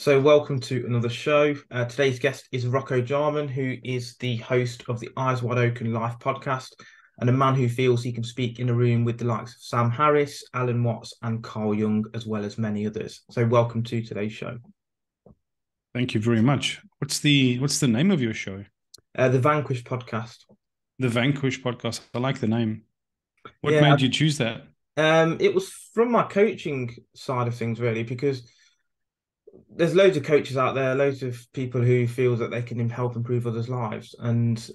So, welcome to another show. Today's guest is Rocco Jarman, who is the host of the Eyes Wide Open Life podcast, and a man who feels he can speak in a room with the likes of Sam Harris, Alan Watts, and Carl Jung, as well as many others. So, welcome to today's show. Thank you very much. What's the name of your show? The Vanquish podcast. The Vanquish podcast. I like the name. What Yeah, made you choose that? it was from my coaching side of things, really, because there's loads of coaches out there, loads of people who feel that they can help improve others' lives. And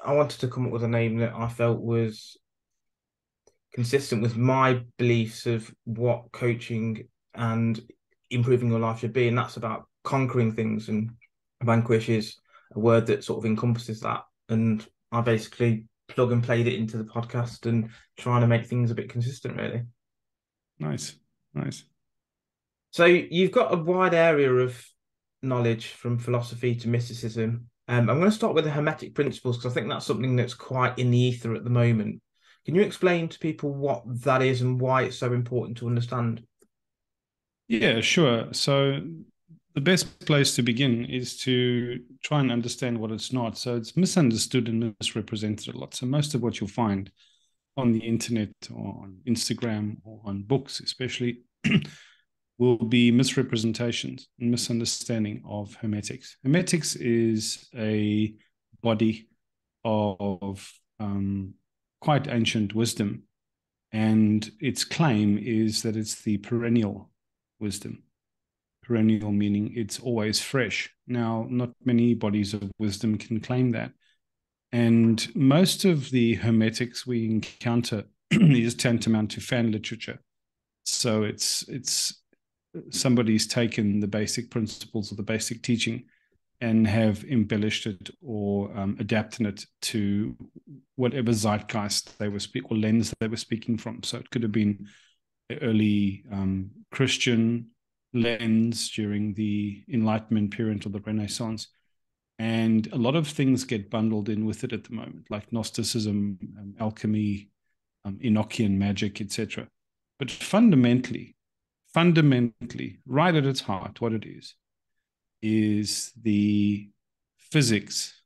I wanted to come up with a name that I felt was consistent with my beliefs of what coaching and improving your life should be. And that's about conquering things. And vanquish is a word that sort of encompasses that. And I basically plug and played it into the podcast and trying to make things a bit consistent, really. Nice. So you've got a wide area of knowledge from philosophy to mysticism. I'm going to start with the Hermetic Principles because I think that's something that's quite in the ether at the moment. Can you explain to people what that is and why it's so important to understand? Yeah, sure. So the best place to begin is to try and understand what it's not. So it's misunderstood and misrepresented a lot. So most of what you'll find on the internet or on Instagram or on books, especially, will be misrepresentations and misunderstanding of Hermetics. Hermetics is a body of quite ancient wisdom, and its claim is that it's the perennial wisdom. Perennial meaning it's always fresh. Now, not many bodies of wisdom can claim that. And most of the Hermetics we encounter is tantamount to fan literature. So it's somebody's taken the basic principles of the basic teaching and have embellished it or adapted it to whatever zeitgeist they were speaking or lens they were speaking from. So it could have been the early Christian lens during the Enlightenment period or the Renaissance. And a lot of things get bundled in with it at the moment, like Gnosticism, alchemy, Enochian magic, etc. But fundamentally, right at its heart, what it is the physics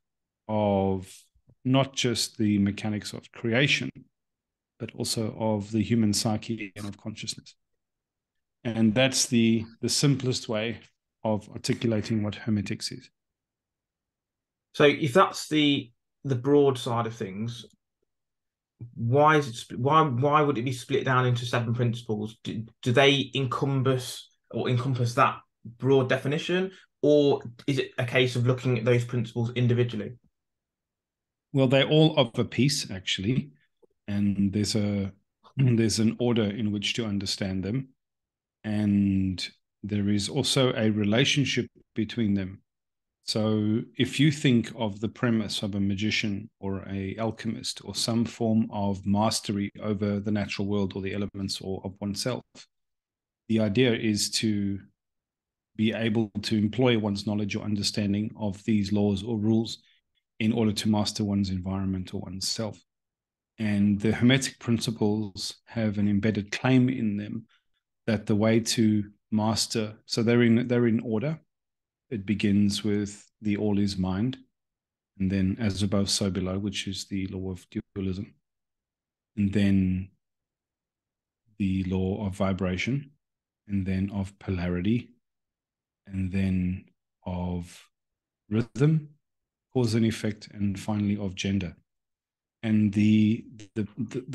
of not just the mechanics of creation, but also of the human psyche and of consciousness. And that's the simplest way of articulating what Hermetics is. So if that's the broad side of things, why would it be split down into seven principles? Do they encompass that broad definition, or is it a case of looking at those principles individually? Well, they're all of a piece, actually, and there's an order in which to understand them, and there is also a relationship between them. So if you think of the premise of a magician or a alchemist or some form of mastery over the natural world or the elements or of oneself, the idea is to be able to employ one's knowledge or understanding of these laws or rules in order to master one's environment or oneself. And the Hermetic principles have an embedded claim in them that the way to master, so they're in order. It begins with the all is mind, and then as above, so below, which is the law of dualism, and then the law of vibration, and then of polarity, and then of rhythm, cause and effect, and finally of gender. And the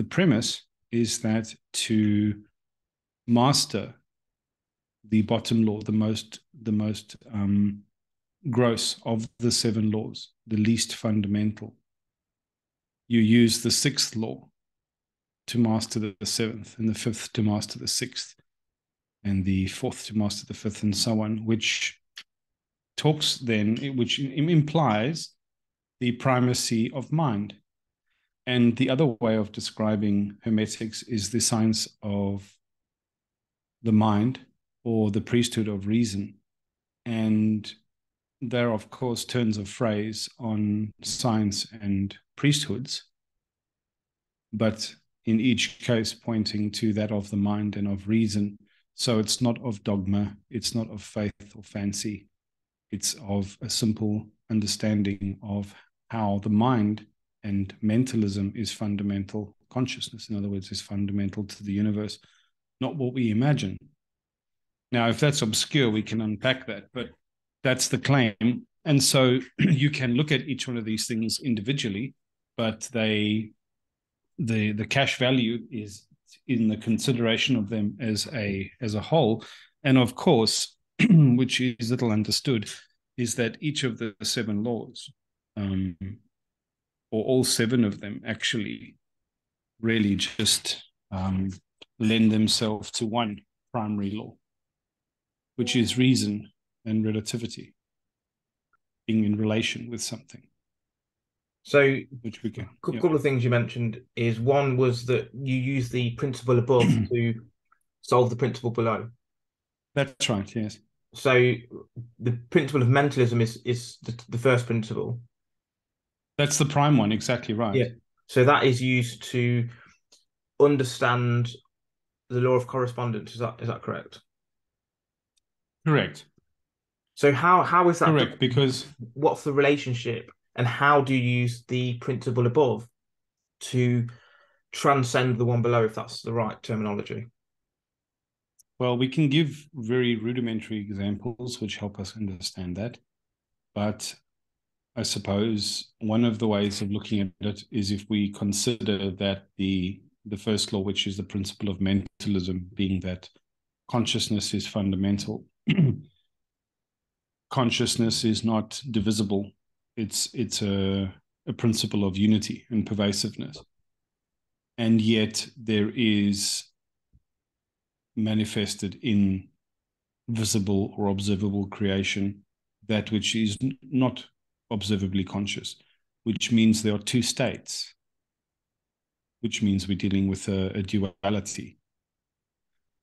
premise is that to master the bottom law, the most gross of the seven laws, the least fundamental, you use the sixth law to master the seventh, and the fifth to master the sixth, and the fourth to master the fifth, and so on, which implies the primacy of mind. And the other way of describing Hermetics is the science of the mind or the priesthood of reason. And there are, of course, turns of phrase on science and priesthoods, but in each case pointing to that of the mind and of reason. So it's not of dogma, it's not of faith or fancy, it's of a simple understanding of how the mind and mentalism is fundamental. Consciousness, in other words, is fundamental to the universe, not what we imagine. Now, if that's obscure, we can unpack that, but that's the claim. And so you can look at each one of these things individually, but the cash value is in the consideration of them as a whole. And of course, which is little understood, is that each of the 7 laws, or all 7 of them, actually really just lend themselves to one primary law, which is reason and relativity, being in relation with something. So, which we can, a couple of things you mentioned is one was that you use the principle above to solve the principle below. That's right, yes. So the principle of mentalism is the first principle. That's the prime one, exactly right. Yeah. So that is used to understand the law of correspondence. Is that correct? Correct. So how is that correct? done? Because what's the relationship, and how do you use the principle above to transcend the one below, if that's the right terminology? Well, we can give very rudimentary examples which help us understand that. But I suppose one of the ways of looking at it is if we consider that the first law, which is the principle of mentalism, being that consciousness is fundamental. Consciousness is not divisible. It's a principle of unity and pervasiveness. And yet there is manifested in visible or observable creation that which is not observably conscious, which means there are 2 states, which means we're dealing with a duality.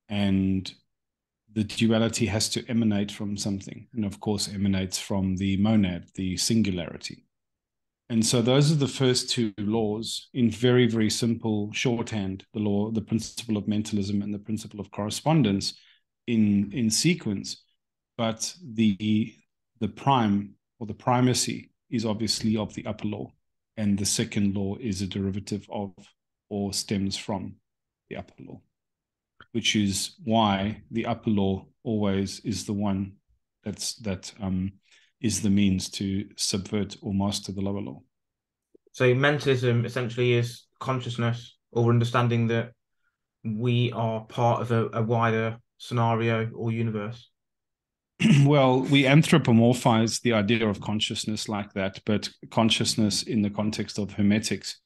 And the duality has to emanate from something, and of course emanates from the monad, the singularity. And so those are the first 2 laws in very, very simple shorthand: the principle of mentalism and the principle of correspondence in sequence. But the prime, or the primacy, is obviously of the upper law, and the second law is a derivative of or stems from the upper law, which is why the upper law always is the one that is the means to subvert or master the lower law. So mentalism essentially is consciousness, or understanding that we are part of a wider scenario or universe. Well, we anthropomorphize the idea of consciousness like that, but consciousness in the context of Hermetics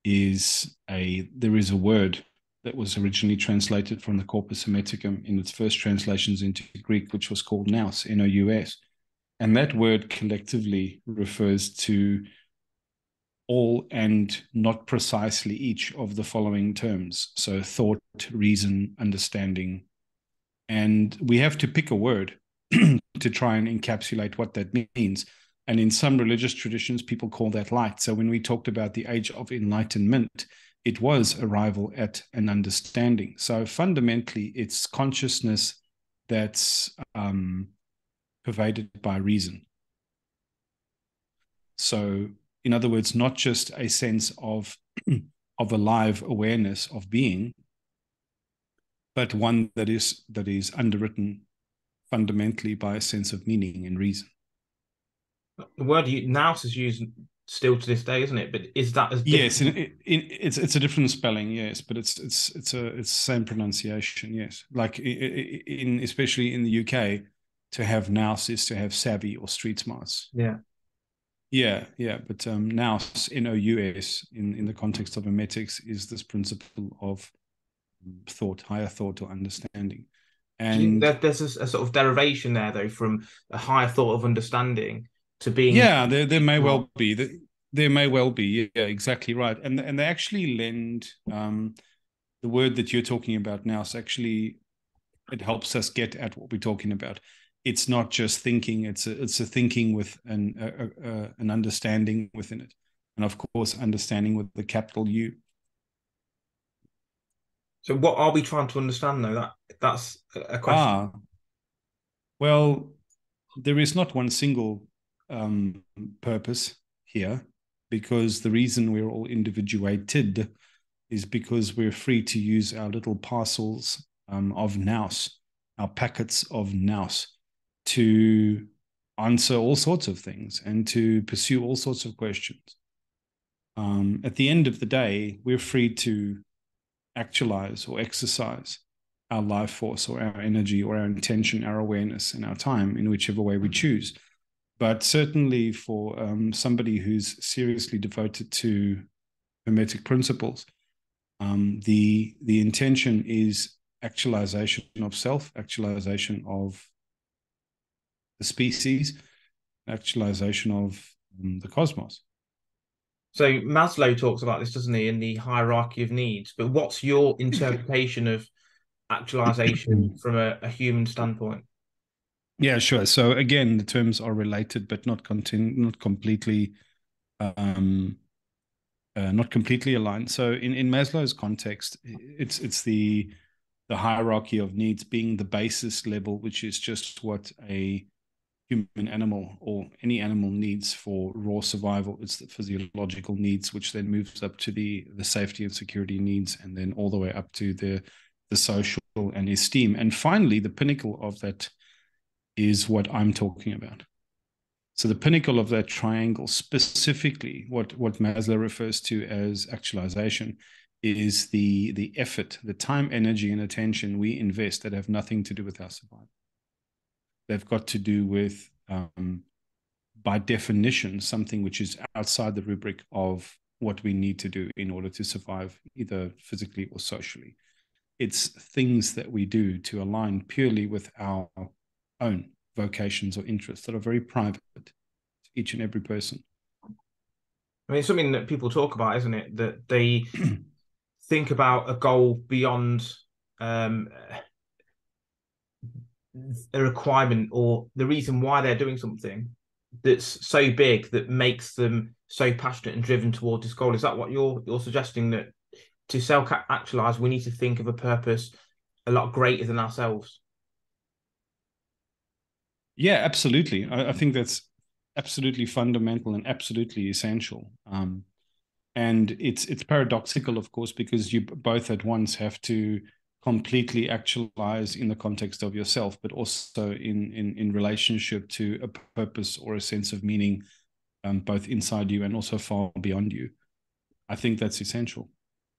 there is a word that was originally translated from the Corpus Hermeticum in its first translations into Greek, which was called nous, N-O-U-S. And that word collectively refers to all and not precisely each of the following terms. So thought, reason, understanding. And we have to pick a word to try and encapsulate what that means. And in some religious traditions, people call that light. So when we talked about the age of enlightenment, it was arrival at an understanding. So fundamentally, it's consciousness that's pervaded by reason. So, in other words, not just a sense of a live awareness of being, but one that is underwritten fundamentally by a sense of meaning and reason. The word nous is used still to this day, isn't it? But is that as different? Yes, it's a different spelling, yes, but it's the same pronunciation, yes. Like especially in the UK, to have nous is to have savvy or street smarts. Yeah. Yeah. But nous, N-O-U-S, in the context of Hermetics, is this principle of thought, higher thought or understanding. And there's a sort of derivation there, though, from a higher thought of understanding to being. Yeah, there may well be. There may well be. Yeah, exactly right. And they actually lend the word that you're talking about now. So actually, it helps us get at what we're talking about. It's not just thinking; it's a thinking with an understanding within it, and of course, understanding with the capital U. So what are we trying to understand though? That's a question. Ah, well, there is not one single um, purpose here, because the reason we're all individuated is because we're free to use our little parcels of nous, our packets of nous, to answer all sorts of things and to pursue all sorts of questions. At the end of the day, we're free to actualize or exercise our life force or our energy or our intention, our awareness, and our time in whichever way we choose. But certainly for somebody who's seriously devoted to Hermetic principles, the intention is actualization of self, actualization of the species, actualization of the cosmos. So Maslow talks about this, doesn't he, in the hierarchy of needs? But what's your interpretation of actualization from a human standpoint? Yeah, sure. So again, the terms are related, but not completely um, not completely aligned. So in Maslow's context, it's the hierarchy of needs being the basis level, which is just what a human animal or any animal needs for raw survival. It's the physiological needs, which then moves up to the safety and security needs, and then all the way up to the social and esteem. And finally, the pinnacle of that is what I'm talking about. So the pinnacle of that triangle, specifically what Maslow refers to as actualization, is the effort, the time, energy, and attention we invest that have nothing to do with our survival. They've got to do with, by definition, something which is outside the rubric of what we need to do in order to survive, either physically or socially. It's things that we do to align purely with our own vocations or interests that are very private to each and every person. I mean, it's something that people talk about, isn't it? That they think about a goal beyond um, a requirement or the reason why they're doing something that's so big that makes them so passionate and driven towards this goal. Is that what you're suggesting, that to self actualize, we need to think of a purpose a lot greater than ourselves? Yeah, absolutely. I think that's absolutely fundamental and absolutely essential. And it's paradoxical, of course, because you both at once have to completely actualize in the context of yourself, but also in relationship to a purpose or a sense of meaning, both inside you and also far beyond you. I think that's essential.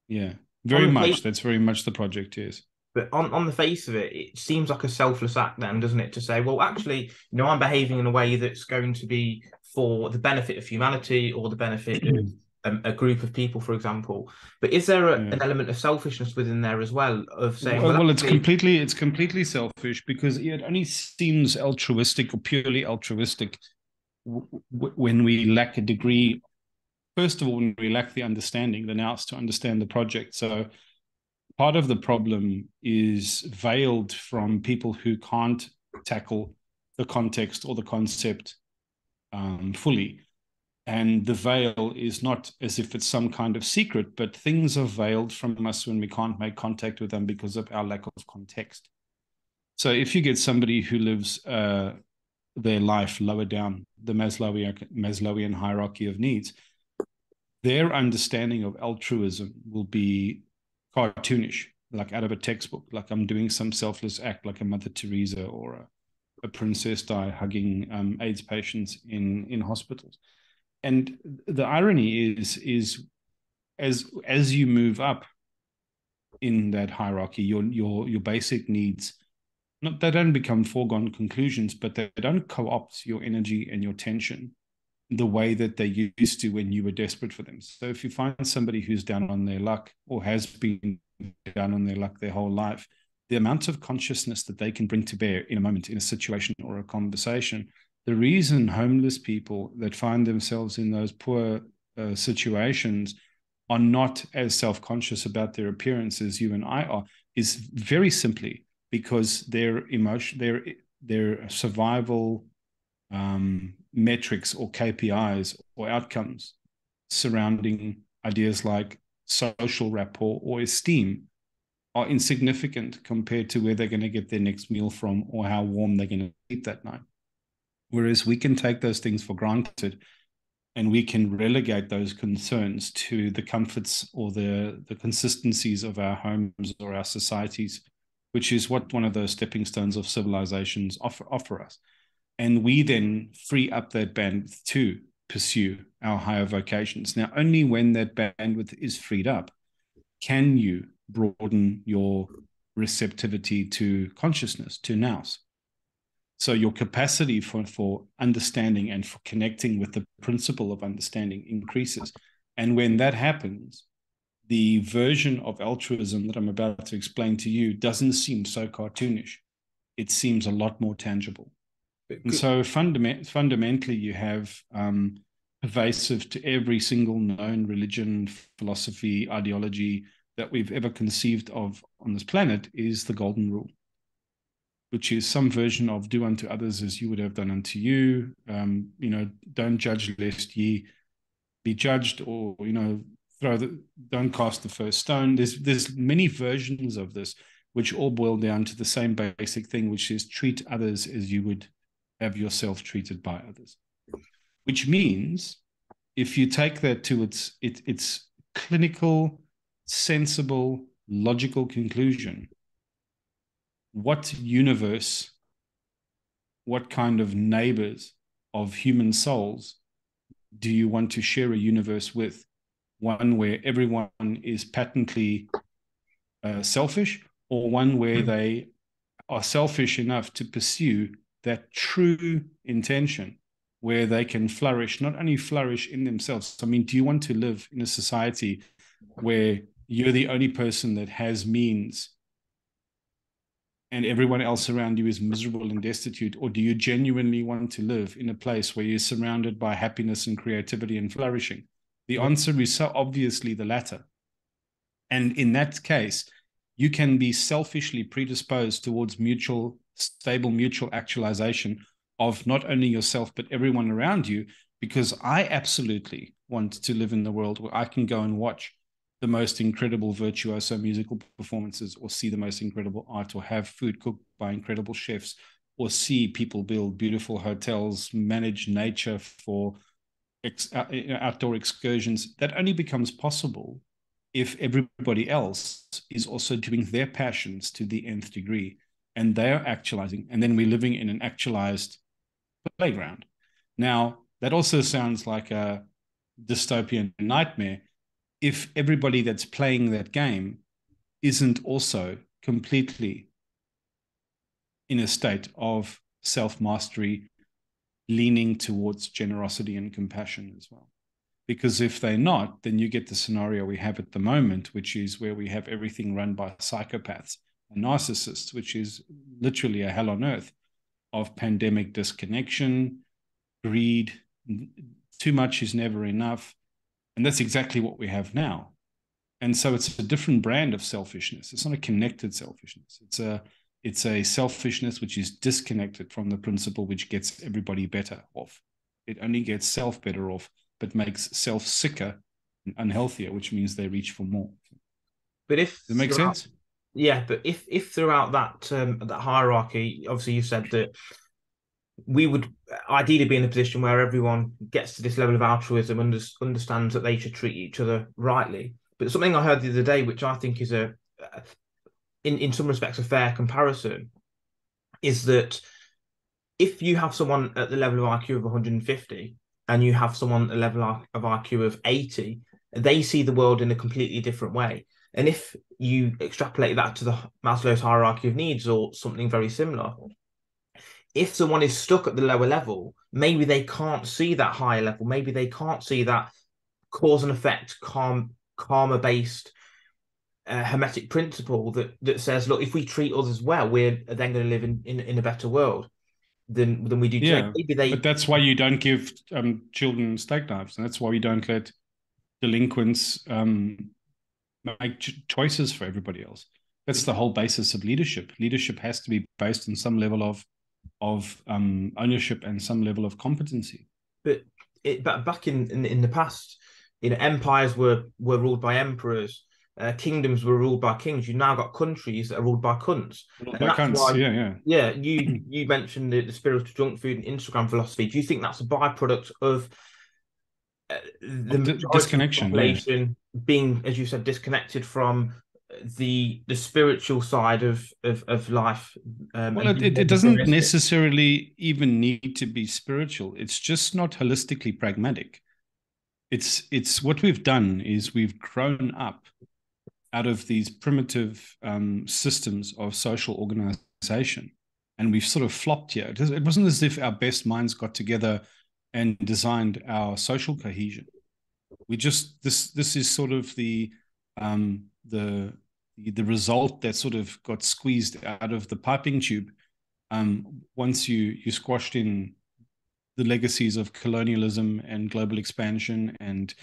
Yeah, On very the much. face, That's very much the project is. but on the face of it, it seems like a selfless act, then, doesn't it? To say, well, actually, I'm behaving in a way that's going to be for the benefit of humanity or the benefit of a group of people, for example. But is there Yeah. an element of selfishness within there as well, of saying, well, Well, actually, it's completely selfish, because it only seems altruistic or purely altruistic when we lack a degree. First of all, when we lack the understanding, the nous to understand the project. So part of the problem is veiled from people who can't tackle the context or the concept fully. And the veil is not as if it's some kind of secret, but things are veiled from us when we can't make contact with them because of our lack of context. So if you get somebody who lives their life lower down the Maslowian hierarchy of needs, their understanding of altruism will be cartoonish, like out of a textbook, like I'm doing some selfless act, like a Mother Teresa or a Princess Di hugging AIDS patients in hospitals. And the irony is as you move up in that hierarchy, your basic needs, not they don't become foregone conclusions, but they don't co-opt your energy and your tension the way that they used to when you were desperate for them. So if you find somebody who's down on their luck or has been down on their luck their whole life, the amount of consciousness that they can bring to bear in a moment, in a situation or a conversation, the reason homeless people that find themselves in those poor situations are not as self-conscious about their appearance as you and I are is very simply because their emotion, their survival metrics or KPIs or outcomes surrounding ideas like social rapport or esteem are insignificant compared to where they're going to get their next meal from or how warm they're going to eat that night. Whereas we can take those things for granted and we can relegate those concerns to the comforts or the consistencies of our homes or our societies, which is what one of those stepping stones of civilizations offer us. And we then free up that bandwidth to pursue our higher vocations. Now, only when that bandwidth is freed up can you broaden your receptivity to consciousness, to nous. So your capacity for understanding and for connecting with the principle of understanding increases. And when that happens, the version of altruism that I'm about to explain to you doesn't seem so cartoonish. It seems a lot more tangible. And so fundamentally, you have pervasive to every single known religion, philosophy, ideology that we've ever conceived of on this planet is the golden rule, which is some version of do unto others as you would have done unto you. Don't judge lest ye be judged, or don't cast the first stone. There's many versions of this, which all boil down to the same basic thing, which is treat others as you would have yourself treated by others. Which means if you take that to its clinical, sensible, logical conclusion, what universe, what kind of neighbors of human souls do you want to share a universe with? One where everyone is patently selfish, or one where they are selfish enough to pursue that true intention where they can flourish, not only flourish in themselves. I mean, do you want to live in a society where you're the only person that has means and everyone else around you is miserable and destitute? Or do you genuinely want to live in a place where you're surrounded by happiness and creativity and flourishing? The answer is so obviously the latter. And in that case, you can be selfishly predisposed towards stable mutual actualization of not only yourself, but everyone around you, because I absolutely want to live in the world where I can go and watch the most incredible virtuoso musical performances, or see the most incredible art, or have food cooked by incredible chefs, or see people build beautiful hotels, manage nature for outdoor excursions. That only becomes possible if everybody else is also doing their passions to the nth degree, and they're actualizing, and then we're living in an actualized playground. Now, that also sounds like a dystopian nightmare if everybody that's playing that game isn't also completely in a state of self-mastery, leaning towards generosity and compassion as well. Because if they're not, then you get the scenario we have at the moment, which is where we have everything run by psychopaths and narcissists, which is literally a hell on earth of pandemic disconnection, greed, too much is never enough. And that's exactly what we have now. And so it's a different brand of selfishness. It's not a connected selfishness. It's a selfishness which is disconnected from the principle which gets everybody better off. It only gets self better off, but makes self sicker and unhealthier, which means they reach for more. But if does that make sense? Yeah, but if throughout that hierarchy, obviously you said that we would ideally be in a position where everyone gets to this level of altruism, understands that they should treat each other rightly. But something I heard the other day, which I think is in some respects a fair comparison, is that if you have someone at the level of IQ of 150 and you have someone at the level of IQ of 80, they see the world in a completely different way. And if you extrapolate that to the Maslow's hierarchy of needs or something very similar, if someone is stuck at the lower level, maybe they can't see that higher level. Maybe they can't see that cause and effect, karma-based hermetic principle that says, look, if we treat others well, we're then going to live in a better world than we do today. Yeah, but that's why you don't give children steak knives, and that's why we don't let delinquents make choices for everybody else. That's the whole basis of leadership. Leadership has to be based on some level of ownership and some level of competency. But back in the past, empires were ruled by emperors. kingdoms were ruled by kings. You now got countries that are ruled by cunts, Ruled and by that's cunts. why. Yeah, Yeah, yeah. you mentioned the spiritual junk food and Instagram philosophy. Do you think that's a byproduct of the majority of the Disconnection. Yeah. population being, as you said, disconnected from the spiritual side of life, Well, and being it more doesn't materialistic? necessarily even need to be spiritual. It's just not holistically pragmatic. It's what we've done is we've grown up out of these primitive systems of social organization, and we've sort of flopped here. It wasn't as if our best minds got together and designed our social cohesion. We just this is sort of um, the the result that sort of got squeezed out of the piping tube once you squashed in the legacies of colonialism and global expansion and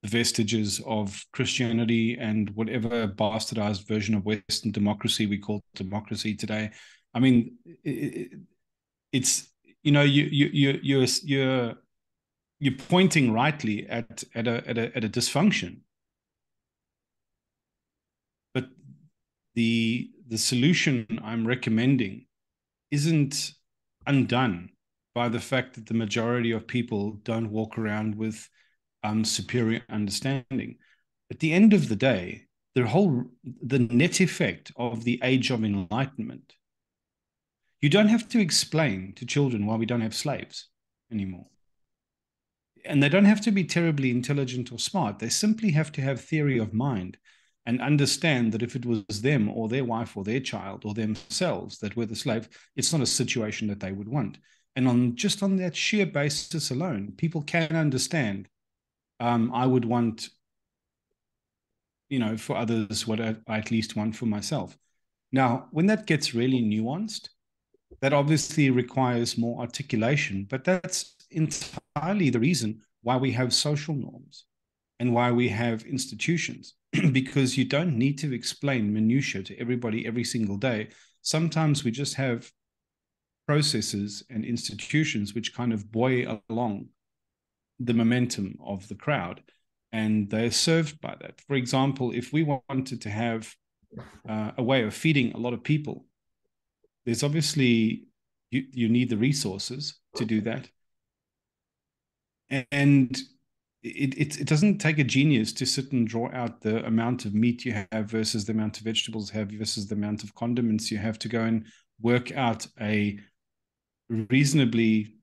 the vestiges of Christianity and whatever bastardized version of Western democracy we call democracy today. I mean, it's you're pointing rightly at a dysfunction, but the solution I'm recommending isn't undone by the fact that the majority of people don't walk around with superior understanding. At the end of the day, the net effect of the age of enlightenment, you don't have to explain to children why we don't have slaves anymore. And they don't have to be terribly intelligent or smart. They simply have to have theory of mind and understand that if it was them or their wife or their child or themselves that were the slave, it's not a situation that they would want. And on that sheer basis alone, people can understand. I would want, for others what I at least want for myself. Now, when that gets really nuanced, that obviously requires more articulation, but that's entirely the reason why we have social norms and why we have institutions, because you don't need to explain minutiae to everybody every single day. Sometimes we just have processes and institutions which kind of buoy along the momentum of the crowd, and they're served by that. For example, if we wanted to have a way of feeding a lot of people, there's obviously you need the resources to do that, and it doesn't take a genius to sit and draw out the amount of meat you have versus the amount of vegetables you have versus the amount of condiments you have to go and work out a reasonably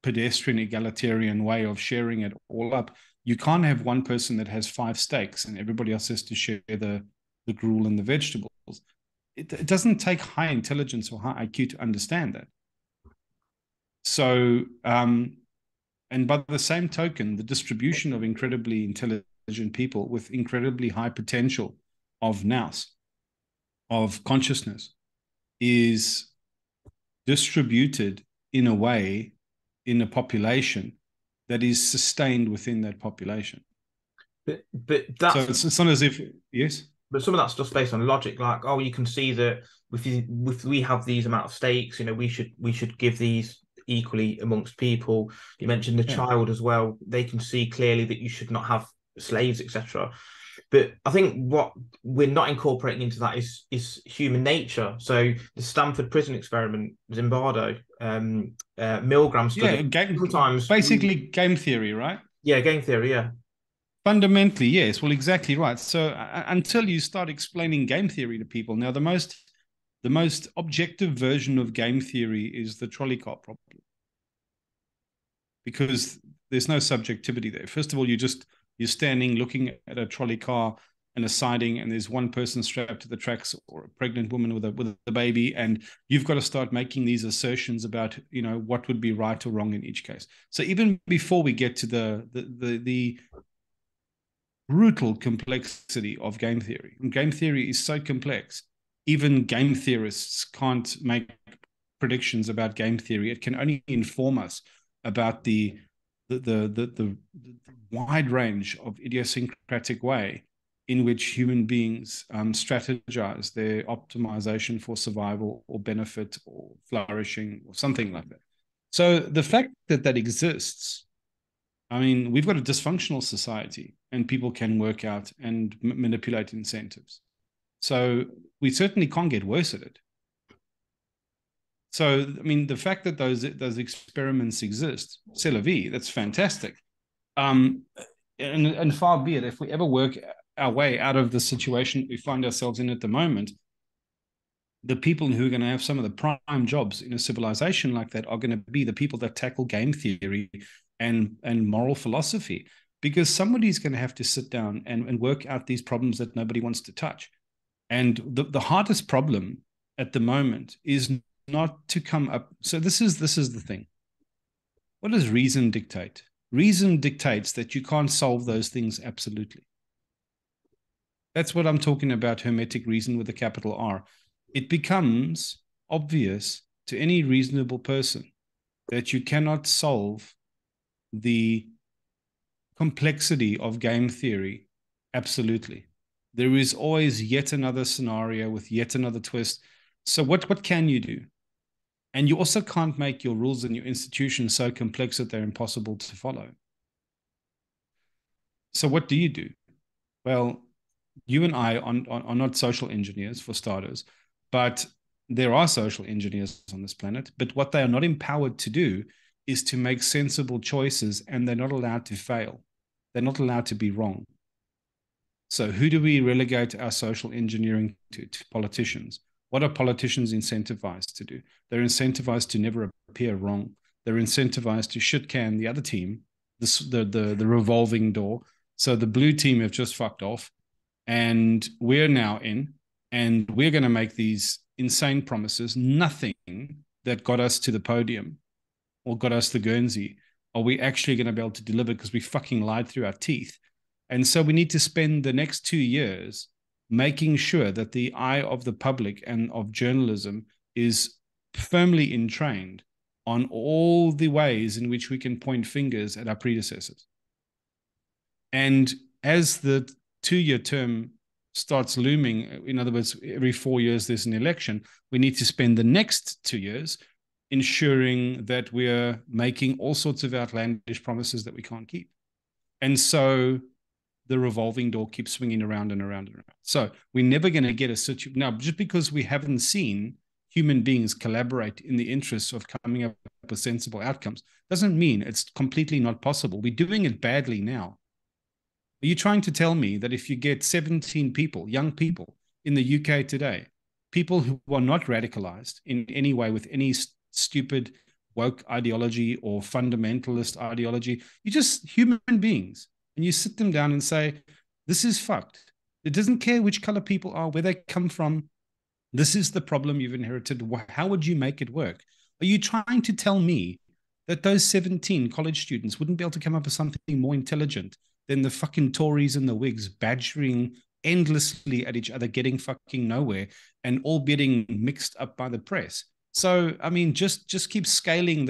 pedestrian egalitarian way of sharing it all up. You can't have one person that has 5 steaks and everybody else has to share the gruel and the vegetables. It doesn't take high intelligence or high IQ to understand that. So, and by the same token, the distribution of incredibly intelligent people with incredibly high potential of nous, of consciousness, is distributed in a way in a population that is sustained within that population. But So that's it's not as if, yes. but some of that's just based on logic, like, oh, you can see that if we have these amount of stakes, we should give these equally amongst people. You mentioned the Yeah. child as well. They can see clearly that you should not have slaves, etc. But I think what we're not incorporating into that is human nature. So the Stanford prison experiment, Zimbardo, Milgram Yeah, study. Sometimes basically game theory, right? yeah, game theory, yeah. Fundamentally, yes. Well, exactly right. So until you start explaining game theory to people, now the most objective version of game theory is the trolley car problem, because there's no subjectivity there. First of all, you're standing looking at a trolley car and a siding, and there's one person strapped to the tracks or a pregnant woman with a baby, and you've got to start making these assertions about what would be right or wrong in each case. So even before we get to the brutal complexity of game theory, and game theory is so complex, even game theorists can't make predictions about game theory. It can only inform us about the wide range of idiosyncratic way in which human beings strategize their optimization for survival or benefit or flourishing or something like that. So the fact that exists, I mean, we've got a dysfunctional society, and people can work out and manipulate incentives. So we certainly can't get worse at it. So, I mean, the fact that those experiments exist, c'est la vie, that's fantastic. And far be it, if we ever work our way out of the situation we find ourselves in at the moment, the people who are going to have some of the prime jobs in a civilization like that are going to be the people that tackle game theory and moral philosophy, because somebody's going to have to sit down and work out these problems that nobody wants to touch. And the hardest problem at the moment is not to come up. So this is the thing. What does reason dictate? Reason dictates that you can't solve those things absolutely. That's what I'm talking about, hermetic reason with a capital R. It becomes obvious to any reasonable person that you cannot solve the complexity of game theory absolutely. There is always yet another scenario with yet another twist. So what can you do? And you also can't make your rules and your institutions so complex that they're impossible to follow. So what do you do? Well, you and I are not social engineers, for starters, but there are social engineers on this planet. But what they are not empowered to do is to make sensible choices, and they're not allowed to fail. They're not allowed to be wrong. So who do we relegate our social engineering to? To politicians. What are politicians incentivized to do? They're incentivized to never appear wrong. They're incentivized to shit can the other team, the revolving door. So the blue team have just fucked off, and we're now in, and we're going to make these insane promises. Nothing that got us to the podium or got us the Guernsey are we actually going to be able to deliver, because we fucking lied through our teeth. And so we need to spend the next 2 years making sure that the eye of the public and of journalism is firmly entrained on all the ways in which we can point fingers at our predecessors. And as the 2-year term starts looming, in other words, every 4 years there's an election, we need to spend the next 2 years ensuring that we're making all sorts of outlandish promises that we can't keep. And so the revolving door keeps swinging around and around and around. So we're never going to get a situation. Now, just because we haven't seen human beings collaborate in the interests of coming up with sensible outcomes doesn't mean it's completely not possible. We're doing it badly now. Are you trying to tell me that if you get 17 people, young people in the UK today, people who are not radicalized in any way with any stupid woke ideology or fundamentalist ideology, you're just human beings, and you sit them down and say, this is fucked. It doesn't care which color people are, where they come from. This is the problem you've inherited. How would you make it work? Are you trying to tell me that those 17 college students wouldn't be able to come up with something more intelligent than the fucking Tories and the Whigs badgering endlessly at each other, getting fucking nowhere, and all getting mixed up by the press? So, I mean, just keep scaling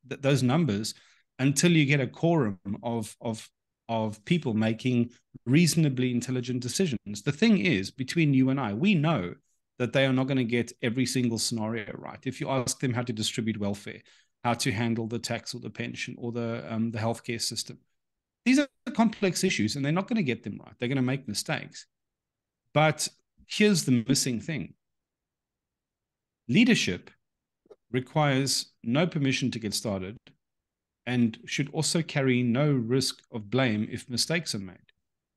those numbers until you get a quorum of people making reasonably intelligent decisions. The thing is, between you and I, we know that they are not going to get every single scenario right. If you ask them how to distribute welfare, how to handle the tax or the pension or the healthcare system, these are complex issues, and they're not going to get them right. They're going to make mistakes. But here's the missing thing. Leadership requires no permission to get started and should also carry no risk of blame if mistakes are made.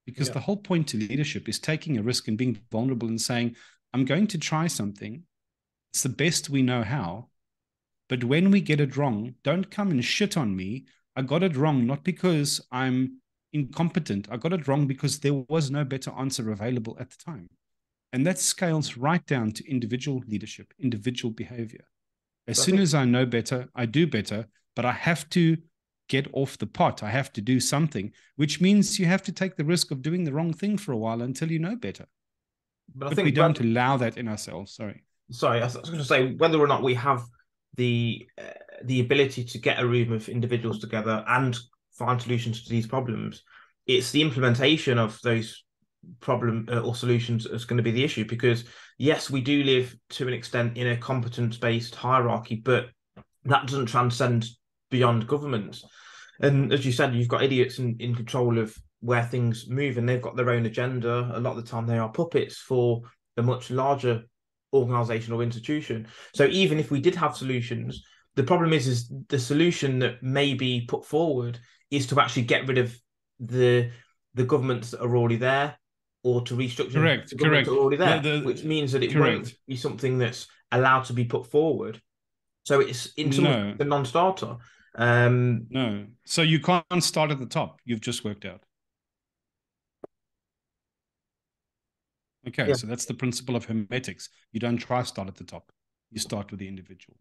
Because the whole point to leadership is taking a risk and being vulnerable and saying, I'm going to try something. It's the best we know how. But when we get it wrong, don't come and shit on me. I got it wrong, not because I'm incompetent. I got it wrong because there was no better answer available at the time. And that scales right down to individual leadership, individual behavior. As soon as I know better, I do better, but I have to get off the pot. I have to do something, which means you have to take the risk of doing the wrong thing for a while until you know better. But I think we don't allow that in ourselves. Sorry, I was going to say, whether or not we have the ability to get a room of individuals together and find solutions to these problems, it's the implementation of those problem or solutions is going to be the issue. Because yes, we do live to an extent in a competence-based hierarchy, but that doesn't transcend beyond government. And as you said, you've got idiots in control of where things move, and they've got their own agenda. A lot of the time, they are puppets for a much larger organization or institution. So even if we did have solutions, the problem is the solution that may be put forward is to actually get rid of the governments that are already there, or to restructure the governments that are already there, which means that it won't be something that's allowed to be put forward. So it's in some ways a non-starter. No. So you can't start at the top. You've just worked out. Okay, yeah. So that's the principle of hermetics. You don't try to start at the top. You start with the individual.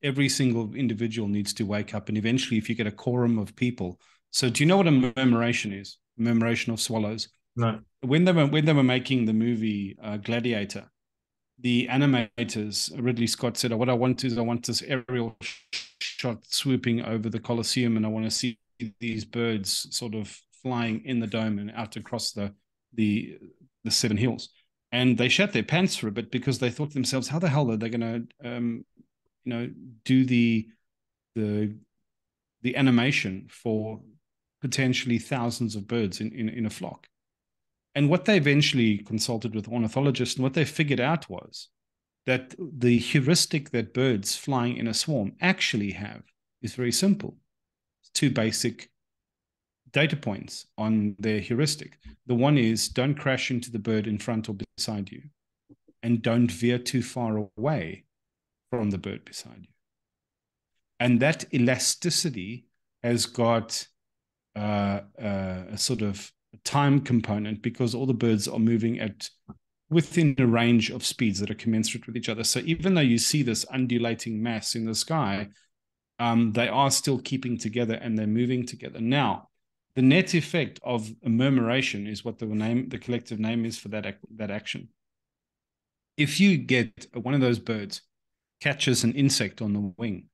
Every single individual needs to wake up, and eventually, if you get a quorum of people. So do you know what a murmuration is? A murmuration of swallows. No. When they were making the movie Gladiator, the animators, Ridley Scott said, what I want this aerial shot swooping over the Colosseum, and I want to see these birds sort of flying in the dome and out across the seven hills. And they shat their pants for a bit because they thought to themselves, how the hell are they going to do the animation for potentially thousands of birds in a flock? And what they eventually consulted with ornithologists, and what they figured out was that the heuristic that birds flying in a swarm actually have is very simple. It's two basic data points on their heuristic. The one is don't crash into the bird in front or beside you, and don't veer too far away from the bird beside you. And that elasticity has got a sort of time component, because all the birds are moving at within a range of speeds that are commensurate with each other. So even though you see this undulating mass in the sky, they are still keeping together and they're moving together. Now, the net effect of a murmuration is what the collective name is for that action. If you get one of those birds catches an insect on the wing,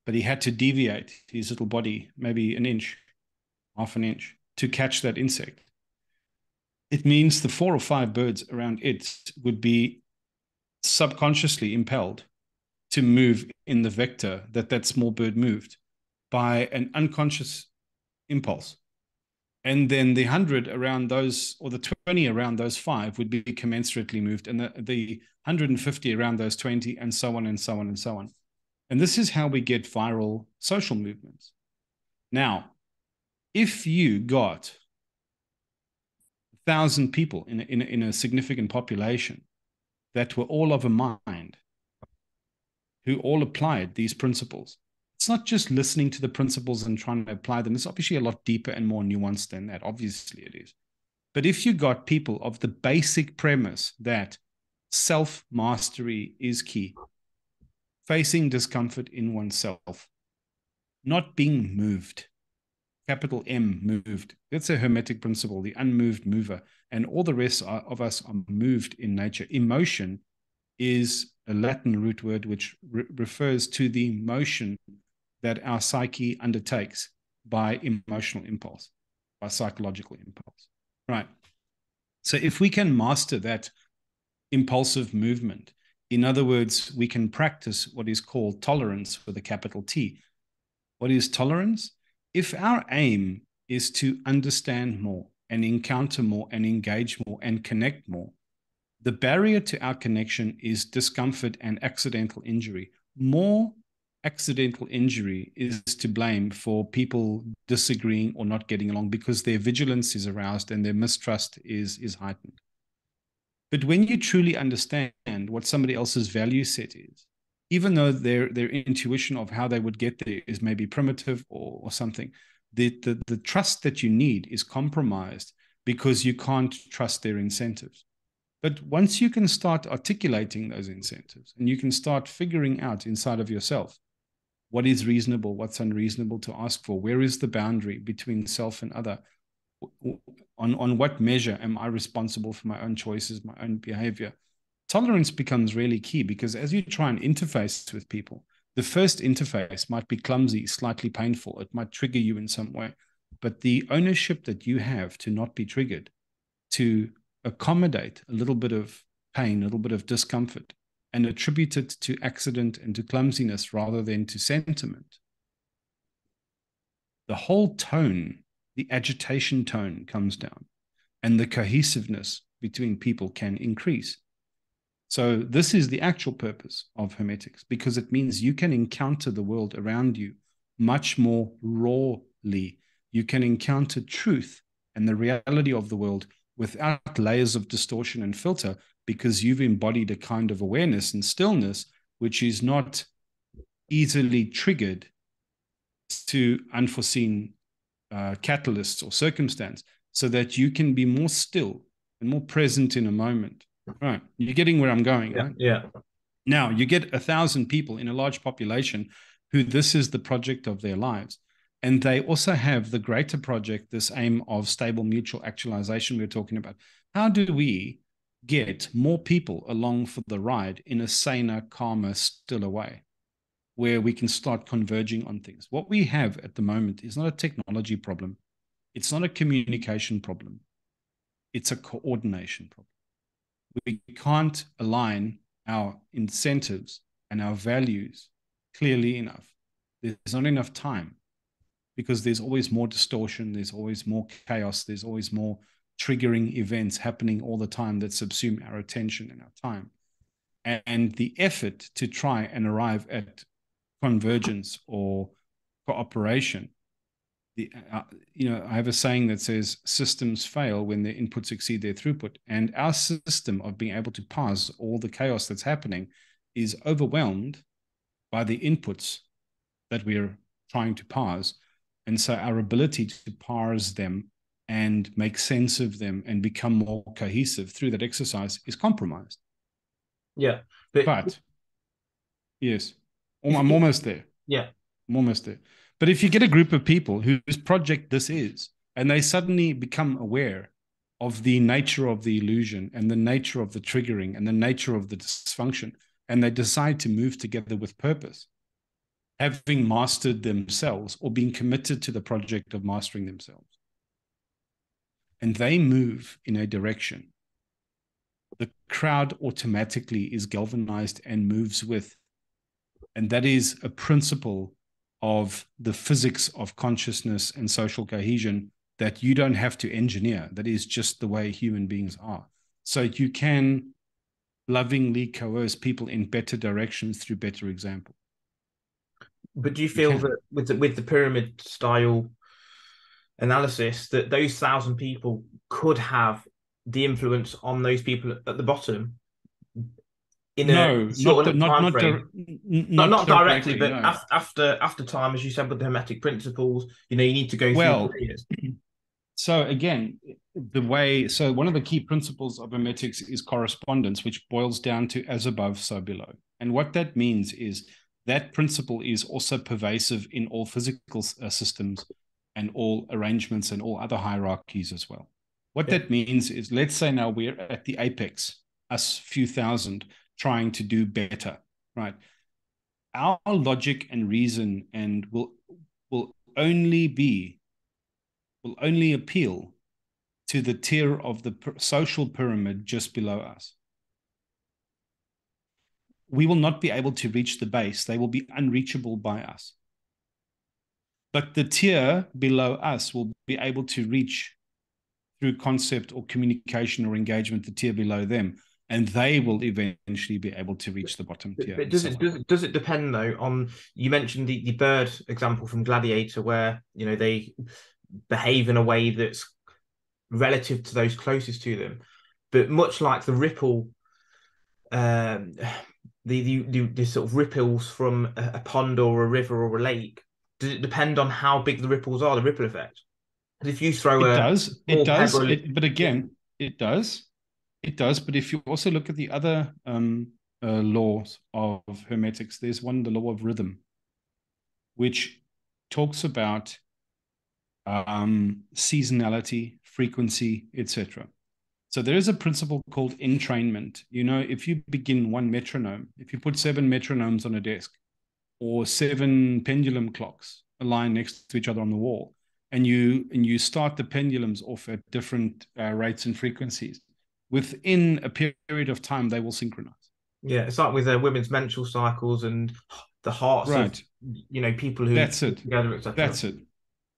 but he had to deviate his little body maybe an inch, half an inch, to catch that insect, it means the 4 or 5 birds around it would be subconsciously impelled to move in the vector that small bird moved by an unconscious impulse. And then the 100 around those, or the 20 around those 5 would be commensurately moved, and the 150 around those 20, and so on and so on and so on. And this is how we get viral social movements. Now, if you got 1,000 people in a significant population that were all of a mind, who all applied these principles, it's not just listening to the principles and trying to apply them. It's obviously a lot deeper and more nuanced than that. Obviously it is. But if you got people of the basic premise that self-mastery is key, facing discomfort in oneself, not being moved, capital M, moved. That's a Hermetic principle, the unmoved mover. And all the rest of us are moved in nature. Emotion is a Latin root word which refers to the motion that our psyche undertakes by emotional impulse, by psychological impulse. Right. So if we can master that impulsive movement, in other words, we can practice what is called tolerance with a capital T. What is tolerance? If our aim is to understand more and encounter more and engage more and connect more, the barrier to our connection is discomfort and accidental injury. More accidental injury is to blame for people disagreeing or not getting along, because their vigilance is aroused and their mistrust is heightened. But when you truly understand what somebody else's value set is, even though their intuition of how they would get there is maybe primitive or something, the trust that you need is compromised because you can't trust their incentives. But once you can start articulating those incentives, and you can start figuring out inside of yourself what is reasonable, what's unreasonable to ask for, where is the boundary between self and other, on what measure am I responsible for my own choices, my own behavior, tolerance becomes really key. Because as you try and interface with people, the first interface might be clumsy, slightly painful. It might trigger you in some way. But the ownership that you have to not be triggered, to accommodate a little bit of pain, a little bit of discomfort, and attribute it to accident and to clumsiness rather than to sentiment, the whole tone, the agitation tone comes down, and the cohesiveness between people can increase. So this is the actual purpose of Hermetics, because it means you can encounter the world around you much more rawly. You can encounter truth and the reality of the world without layers of distortion and filter, because you've embodied a kind of awareness and stillness which is not easily triggered to unforeseen catalysts or circumstance, so that you can be more still and more present in a moment. Right. You're getting where I'm going, Yeah. right? Yeah. Now, you get 1,000 people in a large population who this is the project of their lives. And they also have the greater project, this aim of stable mutual actualization we were talking about. How do we get more people along for the ride in a saner, calmer, stiller way, where we can start converging on things? What we have at the moment is not a technology problem. It's not a communication problem. It's a coordination problem. We can't align our incentives and our values clearly enough. There's not enough time, because there's always more distortion, there's always more chaos, there's always more triggering events happening all the time that subsume our attention and our time. And the effort to try and arrive at convergence or cooperation, I have a saying that says systems fail when their inputs exceed their throughput. And our system of being able to parse all the chaos that's happening is overwhelmed by the inputs that we're trying to parse. And so our ability to parse them and make sense of them and become more cohesive through that exercise is compromised. Yeah. But yes, I'm almost there. Yeah. I'm almost there. But if you get a group of people whose project this is, and they suddenly become aware of the nature of the illusion and the nature of the triggering and the nature of the dysfunction, and they decide to move together with purpose, having mastered themselves or being committed to the project of mastering themselves, and they move in a direction, the crowd automatically is galvanized and moves with. And that is a principle of the physics of consciousness and social cohesion that you don't have to engineer. That is just the way human beings are. So you can lovingly coerce people in better directions through better example. But do you feel that with the pyramid style analysis, that those 1,000 people could have the influence on those people at the bottom in a short enough time frame? Not directly, but no. after time, as you said, with the Hermetic Principles, you need to go through layers. So again, one of the key principles of Hermetics is correspondence, which boils down to as above, so below. And what that means is that principle is also pervasive in all physical systems and all arrangements and all other hierarchies as well. What that means is, let's say now we're at the apex, us few thousand, trying to do better, right? Our logic and reason and will only appeal to the tier of the social pyramid just below us. We will not be able to reach the base. They will be unreachable by us. But the tier below us will be able to reach through concept or communication or engagement the tier below them, and they will eventually be able to reach the bottom tier. But does it depend though on, you mentioned the bird example from Gladiator, where they behave in a way that's relative to those closest to them, but much like the ripple, the sort of ripples from a pond or a river or a lake, does it depend on how big the ripples are, the ripple effect? Because if you throw it does, but again, it does. But if you also look at the other laws of Hermetics, there's one, the law of rhythm, which talks about seasonality, frequency, etc. So there is a principle called entrainment. If you begin one metronome, if you put 7 metronomes on a desk or 7 pendulum clocks aligned next to each other on the wall, and you start the pendulums off at different rates and frequencies, within a period of time, they will synchronize. Yeah, it's like with women's menstrual cycles and the hearts of people who That's it. together, etc. That's it.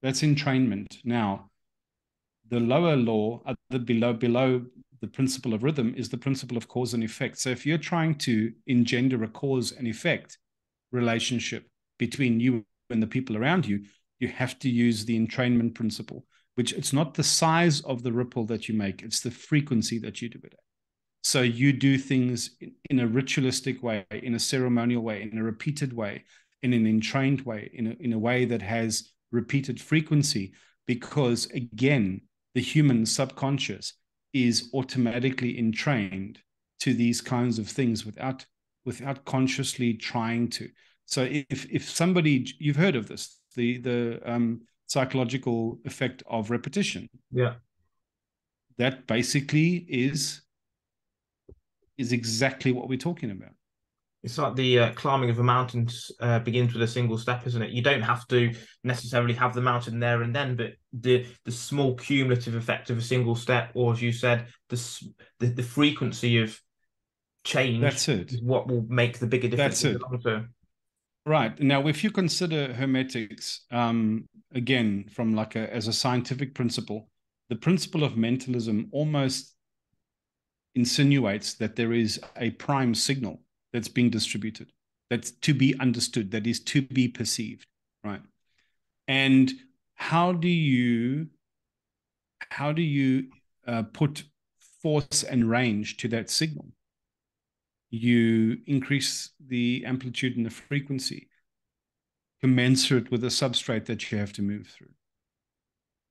That's entrainment. Now, the lower law, below the principle of rhythm, is the principle of cause and effect. So if you're trying to engender a cause and effect relationship between you and the people around you, you have to use the entrainment principle, which it's not the size of the ripple that you make, it's the frequency that you do it at. So you do things in a ritualistic way, in a ceremonial way, in a repeated way, in an entrained way, in a way that has repeated frequency, because again, the human subconscious is automatically entrained to these kinds of things without consciously trying to. So if somebody, you've heard of this, the psychological effect of repetition. Yeah. That basically is exactly what we're talking about. It's like the climbing of a mountain begins with a single step, isn't it? You don't have to necessarily have the mountain there and then, but the small cumulative effect of a single step, or as you said, the frequency of change, that's it, is what will make the bigger difference in the it. long term. Right. Now, if you consider hermetics, again, from like as a scientific principle, the principle of mentalism almost insinuates that there is a prime signal that's being distributed, that's to be understood, that is to be perceived, right? And how do you put force and range to that signal? You increase the amplitude and the frequency commensurate with the substrate that you have to move through.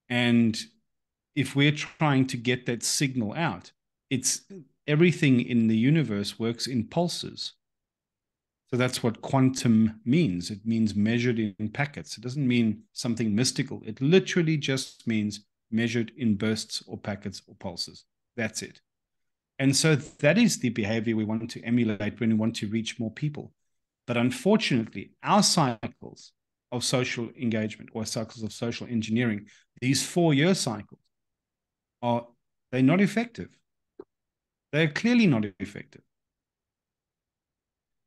And if we're trying to get that signal out, it's everything in the universe works in pulses. So that's what quantum means. It means measured in packets. It doesn't mean something mystical. It literally just means measured in bursts or packets or pulses. That's it. And so that is the behavior we want to emulate when we want to reach more people. But unfortunately, our cycles of social engagement or cycles of social engineering, these 4-year cycles, they're not effective. They're clearly not effective.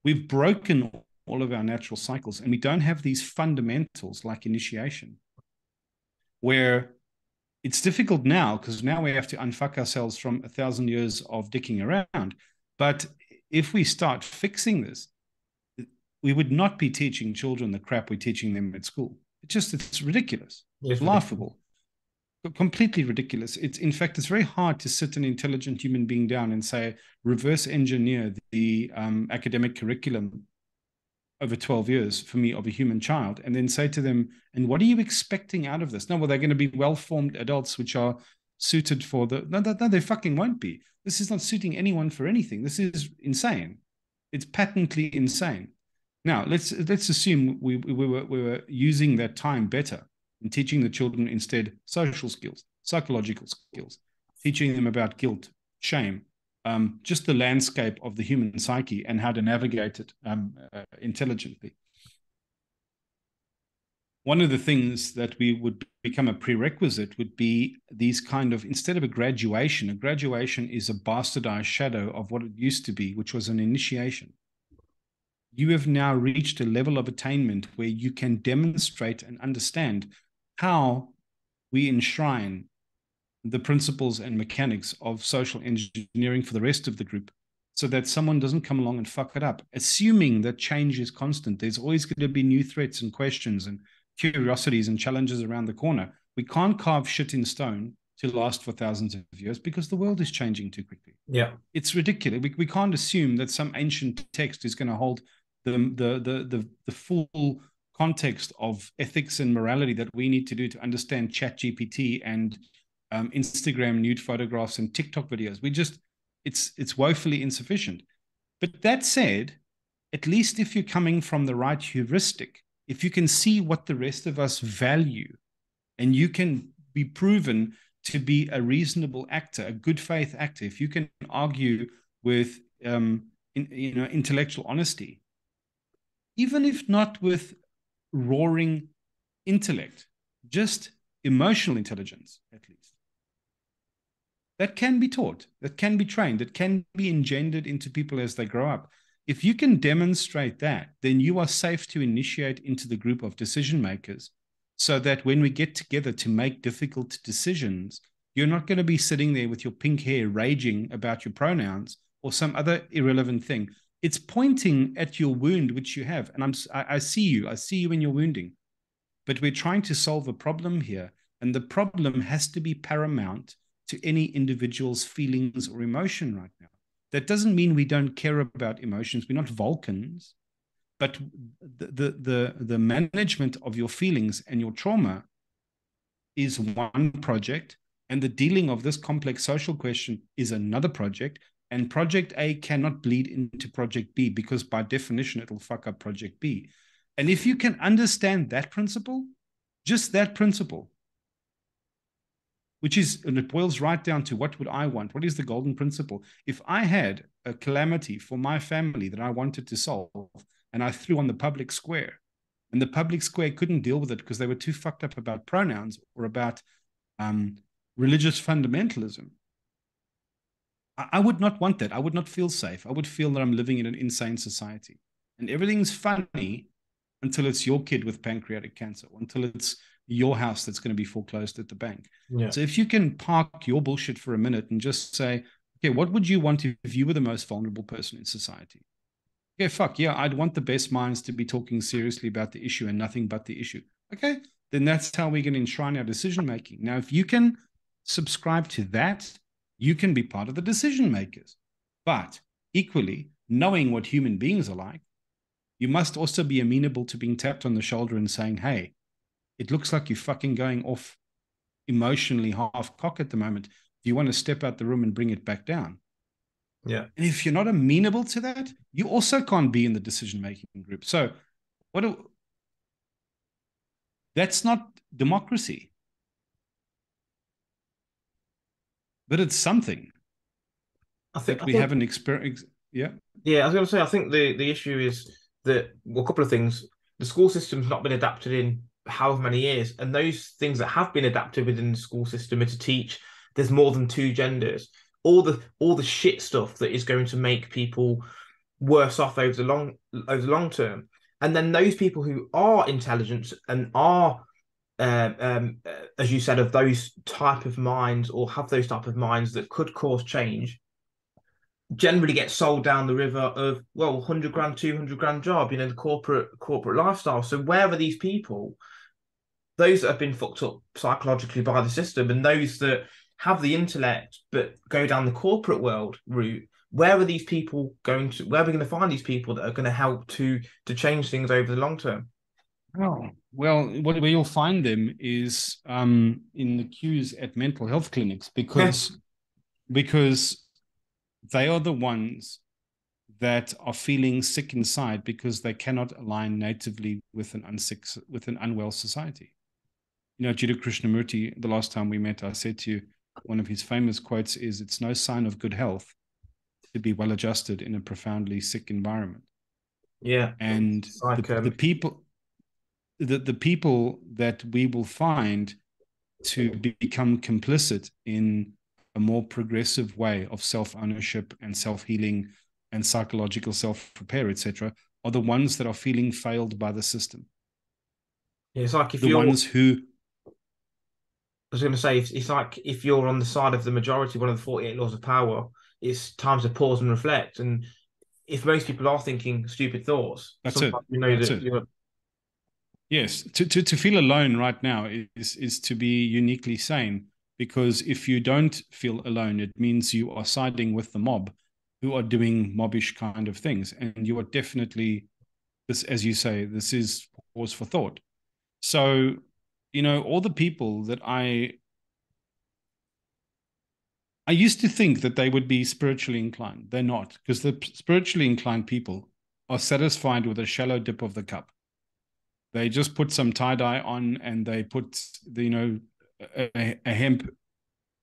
We've broken all of our natural cycles, and we don't have these fundamentals like initiation, where it's difficult now because now we have to unfuck ourselves from 1,000 years of dicking around. But if we start fixing this, we would not be teaching children the crap we're teaching them at school. It's ridiculous. It's laughable. Completely ridiculous. In fact, it's very hard to sit an intelligent human being down and say, reverse engineer the academic curriculum over 12 years for me of a human child, and then say to them, and what are you expecting out of this? No, well, they're going to be well-formed adults which are suited for no, they fucking won't be. This is not suiting anyone for anything. This is insane. It's patently insane. Now, let's assume we were using that time better and teaching the children instead social skills, psychological skills, teaching them about guilt, shame, just the landscape of the human psyche and how to navigate it intelligently. One of the things that we would become a prerequisite would be these kind of, instead of a graduation is a bastardized shadow of what it used to be, which was an initiation. You have now reached a level of attainment where you can demonstrate and understand how we enshrine the principles and mechanics of social engineering for the rest of the group, so that someone doesn't come along and fuck it up. Assuming that change is constant, there's always going to be new threats and questions and curiosities and challenges around the corner. We can't carve shit in stone to last for thousands of years because the world is changing too quickly. Yeah, it's ridiculous. We can't assume that some ancient text is going to hold the full context of ethics and morality that we need to do to understand ChatGPT and Instagram nude photographs and TikTok videos. It's woefully insufficient. But that said, at least if you're coming from the right heuristic, if you can see what the rest of us value, and you can be proven to be a reasonable actor, a good faith actor, if you can argue with intellectual honesty, even if not with roaring intellect, just emotional intelligence, at least. That can be taught, that can be trained, that can be engendered into people as they grow up. If you can demonstrate that, then you are safe to initiate into the group of decision makers, so that when we get together to make difficult decisions, You're not going to be sitting there with your pink hair raging about your pronouns or some other irrelevant thing. It's pointing at your wound, which you have. And I see you. I see you in your wounding. But we're trying to solve a problem here. And the problem has to be paramount to any individual's feelings or emotion right now. That doesn't mean we don't care about emotions. We're not Vulcans. But the management of your feelings and your trauma is one project, and the dealing of this complex social question is another project. And project A cannot bleed into project B because by definition, it'll fuck up project B. And if you can understand that principle, just that principle, which is, and it boils right down to what would I want? What is the golden principle? If I had a calamity for my family that I wanted to solve, and I threw on the public square, and the public square couldn't deal with it because they were too fucked up about pronouns or about religious fundamentalism, I would not want that. I would not feel safe. I would feel that I'm living in an insane society. And everything's funny until it's your kid with pancreatic cancer, or until it's your house that's going to be foreclosed at the bank. Yeah. So if you can park your bullshit for a minute and just say, okay, what would you want if you were the most vulnerable person in society? Okay, fuck, yeah, I'd want the best minds to be talking seriously about the issue and nothing but the issue. Okay, then that's how we're going to enshrine our decision making. Now, if you can subscribe to that, you can be part of the decision makers. But equally, knowing what human beings are like, you must also be amenable to being tapped on the shoulder and saying, hey, it looks like you're fucking going off emotionally half cock at the moment. Do you want to step out the room and bring it back down? Yeah. And if you're not amenable to that, you also can't be in the decision-making group. So that's not democracy. But it's something that we haven't experienced. Yeah. Yeah, I was going to say, I think the issue is that, well, a couple of things. The school system's not been adapted in however many years, and those things that have been adapted within the school system are to teach there's more than two genders. All the shit stuff that is going to make people worse off over the long term. And then those people who are intelligent and are as you said, of those type of minds, or have those type of minds that could cause change, generally get sold down the river of, well, 100 grand, 200 grand job, the corporate lifestyle. So where are these people? Those that have been fucked up psychologically by the system, and those that have the intellect but go down the corporate world route. Where are these people going to? Where are we going to find these people that are going to help to change things over the long term? Oh, well, where you'll find them is in the queues at mental health clinics, because they are the ones that are feeling sick inside because they cannot align natively with an unwell society. Jiddu Krishnamurti, the last time we met, I said to you, one of his famous quotes is, "It's no sign of good health to be well adjusted in a profoundly sick environment." Yeah, and like, the people that we will find to become complicit in a more progressive way of self-ownership and self-healing and psychological self-repair, etc., are the ones that are feeling failed by the system. Yeah, it's like if the you're ones who I was going to say, it's like if you're on the side of the majority, one of the 48 laws of power, it's time to pause and reflect. And if most people are thinking stupid thoughts, that's sometimes it. That's that it. Yes, to feel alone right now is to be uniquely sane, because if you don't feel alone, it means you are siding with the mob who are doing mobbish kind of things. And you are definitely, this, as you say, this is pause for thought. So, all the people that I used to think that they would be spiritually inclined. They're not, because the spiritually inclined people are satisfied with a shallow dip of the cup. They just put some tie-dye on, and they put a hemp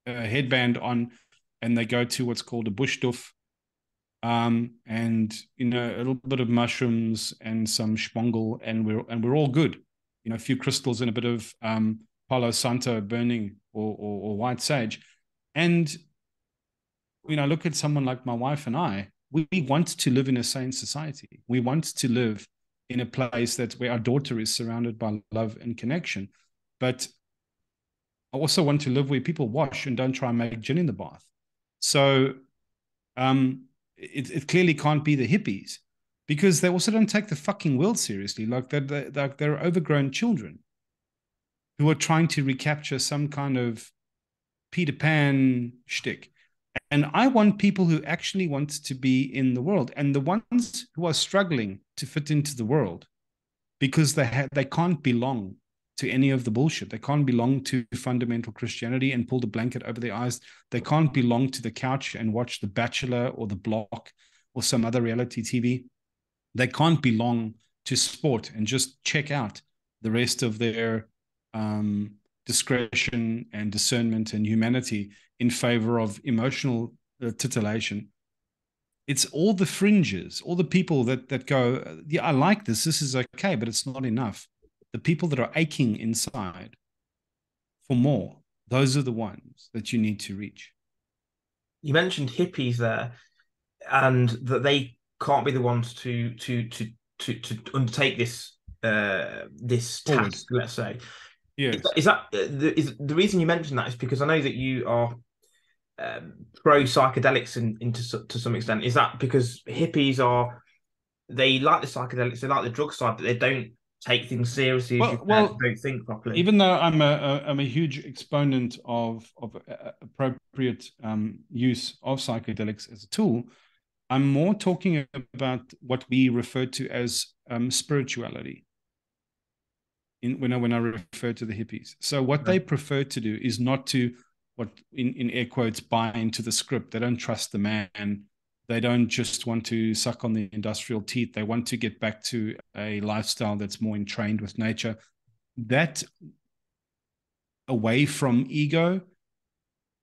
headband on, and they go to what's called a bush doof, and a little bit of mushrooms and some schwongel, and we're all good. A few crystals and a bit of Palo Santo burning, or white sage. And look at someone like my wife and I. We want to live in a sane society. We want to live in a place where our daughter is surrounded by love and connection. But I also want to live where people wash and don't try and make gin in the bath. So it clearly can't be the hippies, because they also don't take the fucking world seriously. Like they're overgrown children who are trying to recapture some kind of Peter Pan shtick. And I want people who actually want to be in the world, and the ones who are struggling to fit into the world because they can't belong to any of the bullshit. They can't belong to fundamental Christianity and pull the blanket over their eyes. They can't belong to the couch and watch The Bachelor or The Block or some other reality TV. They can't belong to sport and just check out the rest of their discretion and discernment and humanity in favor of emotional titillation. It's all the fringes, all the people that go, yeah, I like this. This is okay, but it's not enough. The people that are aching inside for more, those are the ones that you need to reach. You mentioned hippies there, and that they can't be the ones to undertake this Forward. task, let's say. Yes. Is the reason you mentioned that is because I know that you are pro psychedelics to some extent. Is that because hippies are they like the psychedelics, they like the drug side, but they don't take things seriously as you said, Well, don't think properly. even though I'm a huge exponent of appropriate use of psychedelics as a tool, I'm more talking about what we refer to as spirituality. When I refer to the hippies, so what they prefer to do is not to, what in air quotes, buy into the script. They don't trust the man. They don't just want to suck on the industrial teeth. They want to get back to a lifestyle that's more entrained with nature. That away from ego.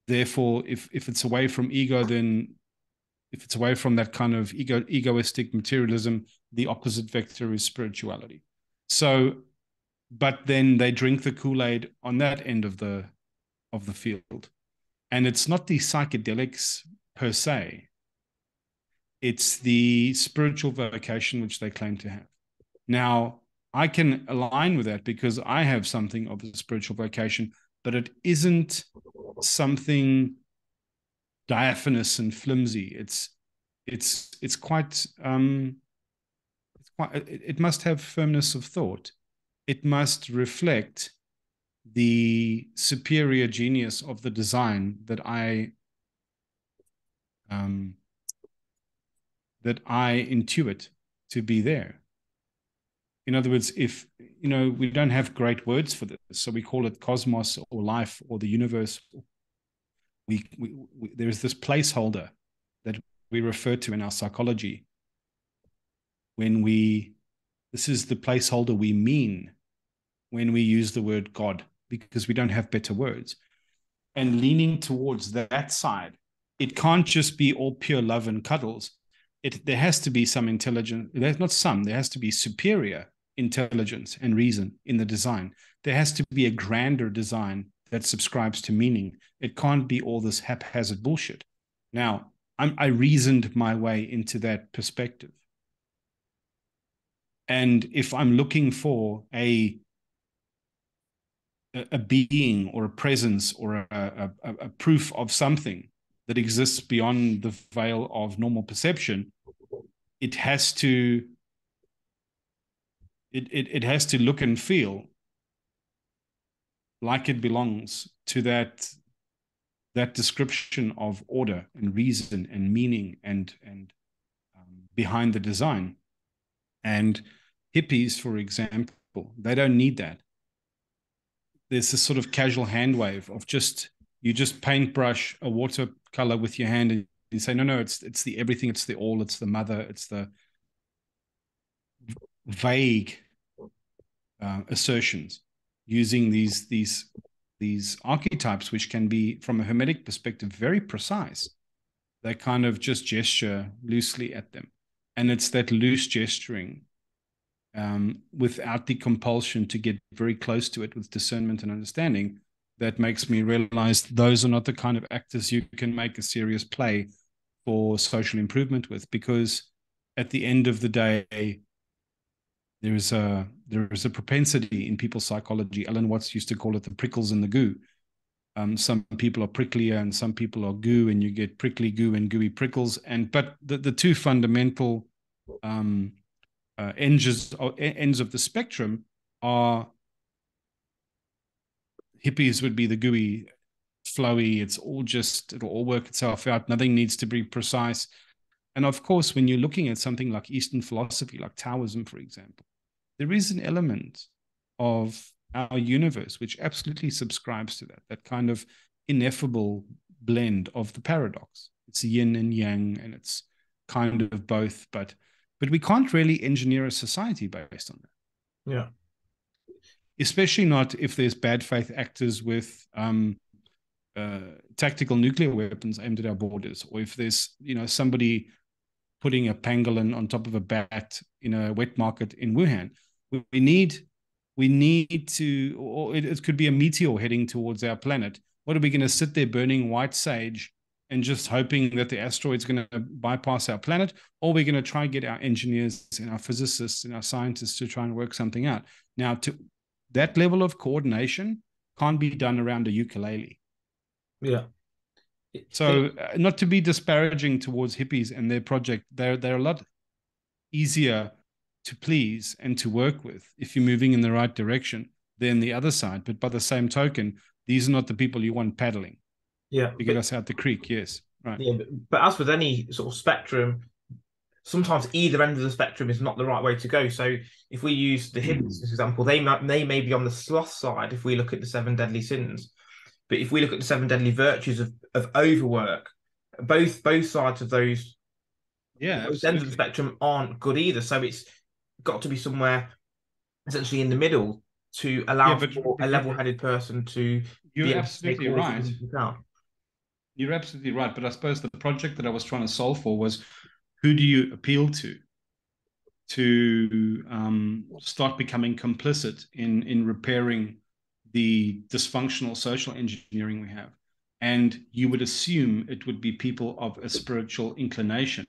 Therefore, if it's away from ego, then if it's away from that kind of egoistic materialism, the opposite vector is spirituality. So, but then they drink the Kool-Aid on that end of the field. And it's not the psychedelics per se. It's the spiritual vocation which they claim to have. Now, I can align with that because I have something of a spiritual vocation, but it isn't something diaphanous and flimsy. It's quite it must have firmness of thought. It must reflect the superior genius of the design that I intuit to be there. In other words, if we don't have great words for this, so we call it cosmos or life or the universe. There's this placeholder that we refer to in our psychology this is the placeholder we mean when we use the word God, because we don't have better words. And leaning towards that side, it can't just be all pure love and cuddles. There has to be some intelligence. There's not some, there has to be superior intelligence and reason in the design. There has to be a grander design that subscribes to meaning. It can't be all this haphazard bullshit. Now, I reasoned my way into that perspective. And if I'm looking for a being or a presence or a proof of something that exists beyond the veil of normal perception, it has to look and feel like it belongs to that description of order and reason and meaning and behind the design. And hippies, for example, they don't need that. There's this sort of casual hand wave of you just paintbrush a watercolor with your hand and you say, no, it's the everything, it's the all, it's the mother, it's the vague assertions using these archetypes, which can be, from a Hermetic perspective, very precise. They kind of just gesture loosely at them. And it's that loose gesturing without the compulsion to get very close to it with discernment and understanding that makes me realize those are not the kind of actors you can make a serious play for social improvement with, because at the end of the day, there is a propensity in people's psychology. Alan Watts used to call it the prickles in the goo. Some people are pricklier and some people are goo, and you get prickly goo and gooey prickles. But the two fundamental ends of the spectrum are hippies would be the gooey, flowy. It'll all work itself out. Nothing needs to be precise. And of course, when you're looking at something like Eastern philosophy, like Taoism, for example, there is an element of our universe which absolutely subscribes to that kind of ineffable blend of the paradox. It's yin and yang, and it's kind of both, but we can't really engineer a society based on that. Yeah. Especially not if there's bad faith actors with tactical nuclear weapons aimed at our borders, or if there's somebody putting a pangolin on top of a bat in a wet market in Wuhan. We need to, or it could be a meteor heading towards our planet. What are we going to sit there burning white sage and just hoping that the asteroid's going to bypass our planet? Or we're going to try and get our engineers and our physicists and our scientists to try and work something out. Now, to that level of coordination can't be done around a ukulele. Yeah. So not to be disparaging towards hippies and their project, they're a lot easier to please and to work with if you're moving in the right direction than the other side. But by the same token, these are not the people you want paddling. Yeah. To get us out the creek, yes. Right. Yeah, but as with any sort of spectrum, sometimes either end of the spectrum is not the right way to go. So if we use the hippies as an example, they may be on the sloth side if we look at the 7 deadly sins. But if we look at the 7 deadly virtues of overwork, both sides of those ends of the spectrum aren't good either. So it's got to be somewhere essentially in the middle to allow for a level-headed person to be able to take all of things down. You're absolutely right. But I suppose the project that I was trying to solve for was, who do you appeal to start becoming complicit in repairing the dysfunctional social engineering we have? And you would assume it would be people of a spiritual inclination.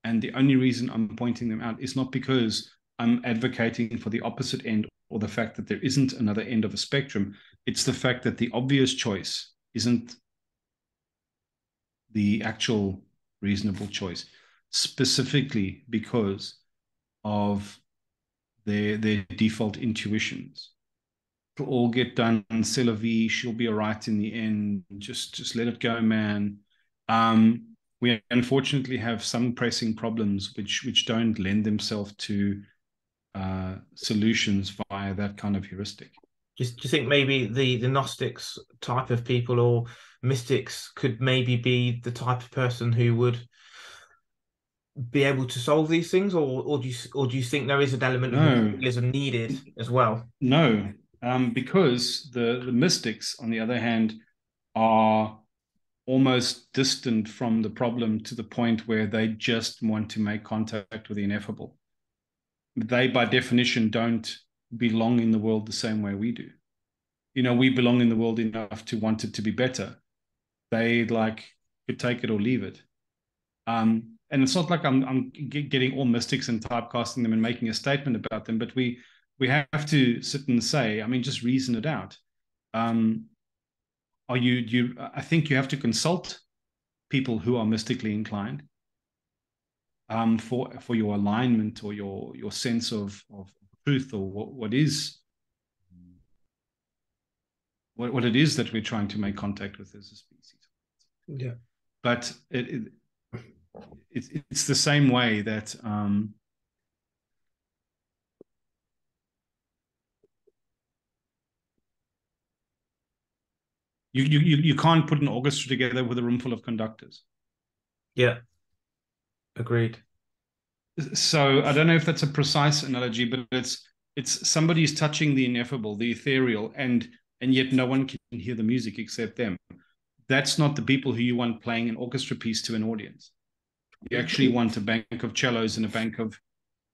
And the only reason I'm pointing them out is not because I'm advocating for the opposite end or the fact that there isn't another end of a spectrum. It's the fact that the obvious choice isn't the actual reasonable choice, specifically because of their default intuitions. It'll all get done. C'est la vie. She'll be all right in the end. Just let it go, man. We unfortunately have some pressing problems which don't lend themselves to solutions via that kind of heuristic. Do you think maybe the Gnostics type of people or mystics could maybe be the type of person who would be able to solve these things, or do you think there is an element of materialism needed as well? No, because the mystics, on the other hand, are almost distant from the problem to the point where they just want to make contact with the ineffable. They, by definition, don't belong in the world the same way we do. We belong in the world enough to want it to be better. They could take it or leave it. And it's not like I'm getting all mystics and typecasting them and making a statement about them, but we have to sit and say, just reason it out. I think you have to consult people who are mystically inclined for your alignment or your sense of truth, or what it is that we're trying to make contact with as a species. Yeah. But it's the same way that you can't put an orchestra together with a room full of conductors. Yeah. Agreed. So I don't know if that's a precise analogy, but it's somebody's touching the ineffable, the ethereal, and yet no one can hear the music except them. That's not the people who you want playing an orchestra piece to an audience. You actually want a bank of cellos and a bank of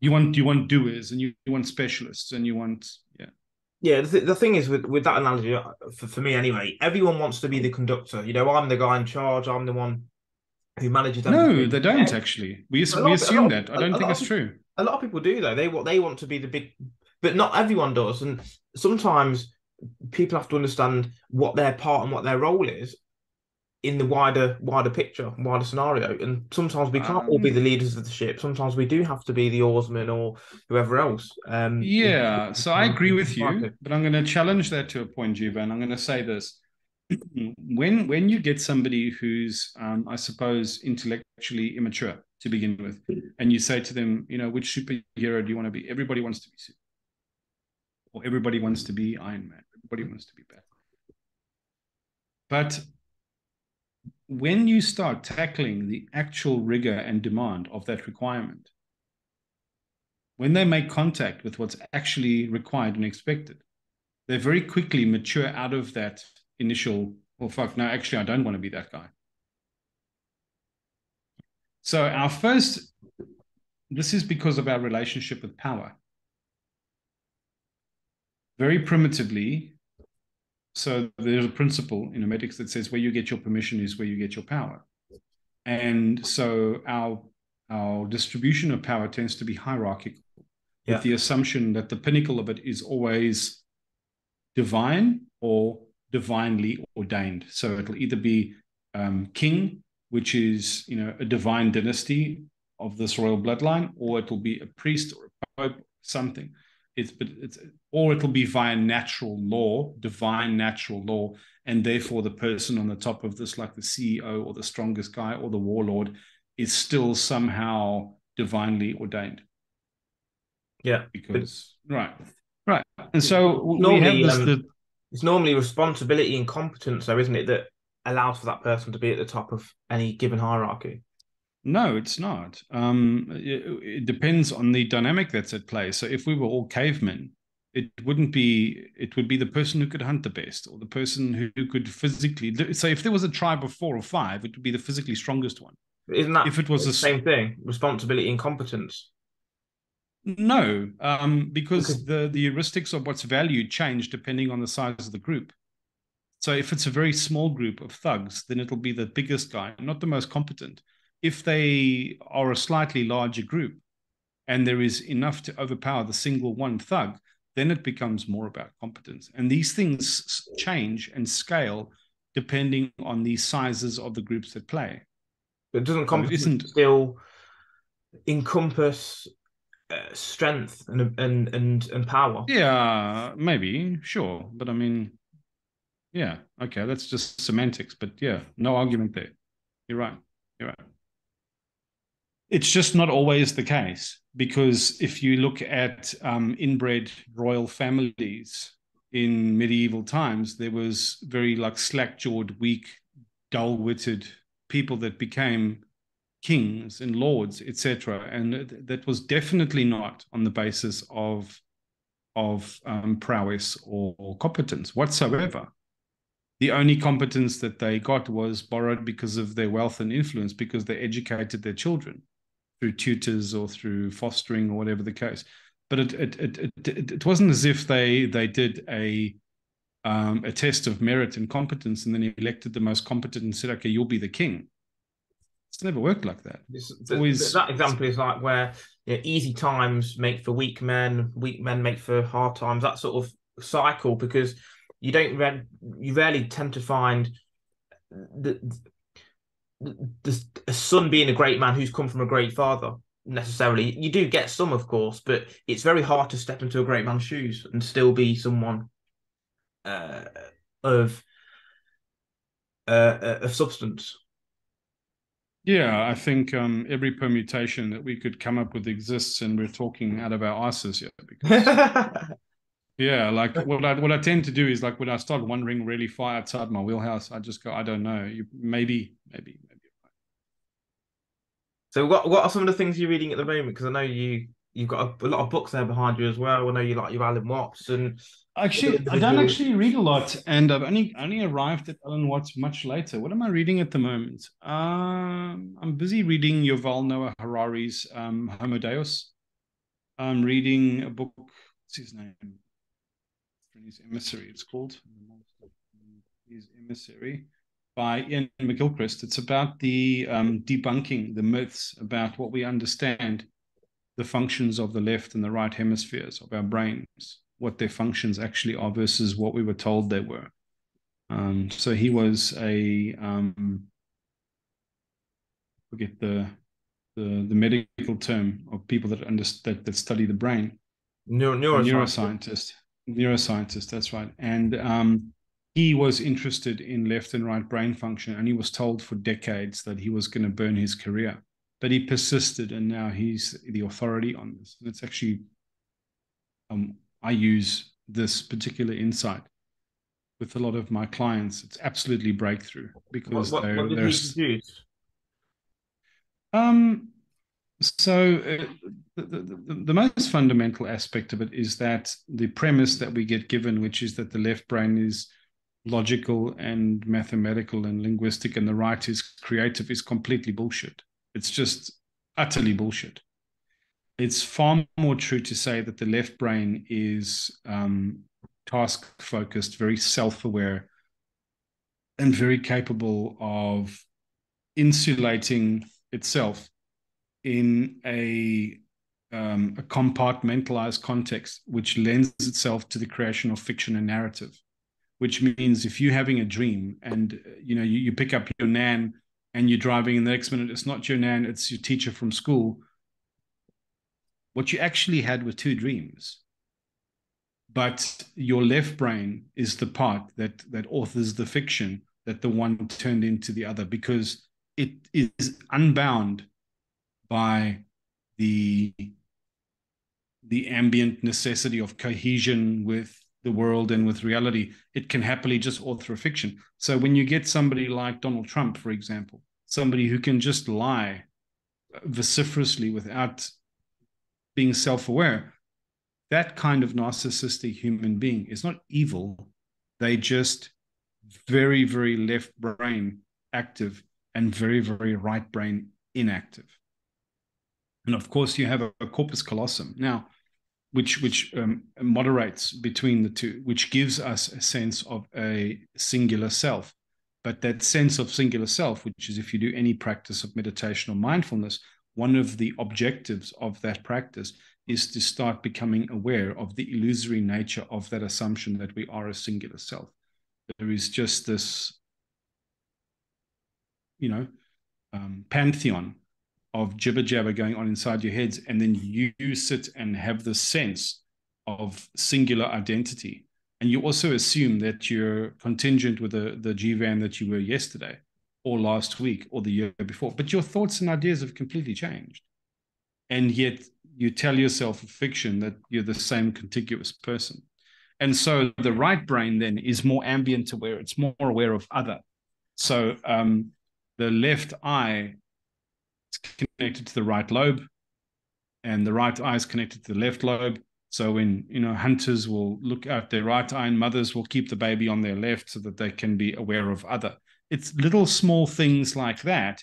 you want doers, and you want specialists, and you want the thing is with that analogy, for me anyway, everyone wants to be the conductor. I'm the guy in charge. I'm the one who manages everything. No, they don't actually. We assume that. I don't think it's true. A lot of people do though. They want to be the big, but not everyone does. And sometimes people have to understand what their part and what their role is in the wider picture, wider scenario. And sometimes we can't all be the leaders of the ship. Sometimes we do have to be the oarsman or whoever else. Yeah, so I agree with you, but I'm going to challenge that to a point, Jeevan. I'm going to say this. When you get somebody who's, I suppose, intellectually immature to begin with, and you say to them, which superhero do you want to be? Everybody wants to be Superman, or everybody wants to be Iron Man. Everybody wants to be Batman. But when you start tackling the actual rigor and demand of that requirement, when they make contact with what's actually required and expected, they very quickly mature out of that initial, well, fuck, no, actually, I don't want to be that guy. So this is because of our relationship with power. Very primitively, so there's a principle in hermetics that says where you get your permission is where you get your power. And so our distribution of power tends to be hierarchical, with the assumption that the pinnacle of it is always divine or divinely ordained. So it'll either be king, which is a divine dynasty of this royal bloodline, or it'll be a priest or a pope, something. Or it'll be via natural law, divine natural law, and therefore the person on the top of this, like the CEO or the strongest guy or the warlord, is still somehow divinely ordained. Yeah, because right, and so we have this. It's normally responsibility and competence, though, isn't it, that allows for that person to be at the top of any given hierarchy? No, it's not. It depends on the dynamic that's at play. So if we were all cavemen, it would be the person who could hunt the best, or the person who could physically. So if there was a tribe of 4 or 5, it would be the physically strongest one. Isn't that if it was the same thing, responsibility and competence? No, because the heuristics of what's valued change depending on the size of the group. So if it's a very small group of thugs, then it'll be the biggest guy, not the most competent. If they are a slightly larger group and there is enough to overpower the single one thug, then it becomes more about competence. And these things change and scale depending on the sizes of the groups that play. But doesn't competence still encompass strength and power? Yeah, maybe, sure. But I mean, yeah, okay, that's just semantics. But yeah, no argument there. You're right. It's just not always the case, because if you look at inbred royal families in medieval times, there was very slack-jawed, weak, dull-witted people that became kings and lords, etc. And that was definitely not on the basis of prowess or competence whatsoever. The only competence that they got was borrowed because of their wealth and influence, because they educated their children through tutors or through fostering or whatever the case. But it wasn't as if they did a test of merit and competence and then elected the most competent and said, okay, you'll be the king. It's never worked like that. That example is like where easy times make for weak men make for hard times. That sort of cycle, because you rarely tend to find a son being a great man who's come from a great father necessarily. You do get some, of course, but it's very hard to step into a great man's shoes and still be someone of substance. Yeah, I think every permutation that we could come up with exists, and we're talking out of our asses here. Because yeah, like what I tend to do is, like, when I start wandering really far outside my wheelhouse, I just go, I don't know. Maybe. So what are some of the things you're reading at the moment? Because I know you've got a lot of books there behind you as well. I know you like your Alan Watts and actually I don't actually read a lot, and I've only arrived at Alan Watts much later. What am I reading at the moment? I'm busy reading Yuval Noah Harari's Homo Deus. I'm reading a book. What's his name? His Emissary. It's called His Emissary by Ian McGilchrist. It's about the debunking the myths about what we understand the functions of the left and the right hemispheres of our brains. what their functions actually are versus what we were told they were. So he was a forget the medical term of people that study the brain. A Neuroscience. neuroscientist, that's right. And he was interested in left and right brain function, and he was told for decades that he was going to burn his career. But he persisted, and now he's the authority on this. And it's actually, I use this particular insight with a lot of my clients. It's absolutely breakthrough because What did he produce? Um, so the most fundamental aspect of it is that the premise that we get given, which is that the left brain is logical and mathematical and linguistic and the right is creative, is completely bullshit. It's just utterly bullshit. It's far more true to say that the left brain is task focused, very self-aware, and very capable of insulating itself in a compartmentalized context, which lends itself to the creation of fiction and narrative. Which means if you're having a dream and you pick up your nan and you're driving, and the next minute it's not your nan, it's your teacher from school. What you actually had were two dreams, but your left brain is the part that authors the fiction that the one turned into the other, because it is unbound by the ambient necessity of cohesion with the world and with reality. It can happily just author a fiction. So when you get somebody like Donald Trump, for example, somebody who can just lie vociferously without being self-aware, that kind of narcissistic human being is not evil. They just very, very left brain active and very, very right brain inactive. And of course, you have a corpus callosum now, which moderates between the two, which gives us a sense of a singular self. But that sense of singular self, which is if you do any practice of meditation or mindfulness, one of the objectives of that practice is to start becoming aware of the illusory nature of that assumption that we are a singular self. There is just this, pantheon of jibber jabber going on inside your heads, and then you sit and have the sense of singular identity, and you also assume that you're contingent with the Jeevan that you were yesterday or last week or the year before, but your thoughts and ideas have completely changed, and yet you tell yourself a fiction that you're the same contiguous person. And so the right brain then is more ambient aware, it's more aware of other. So the left eye is connected to the right lobe, and the right eye is connected to the left lobe. So when hunters will look out their right eye, and mothers will keep the baby on their left so that they can be aware of other. It's little small things like that.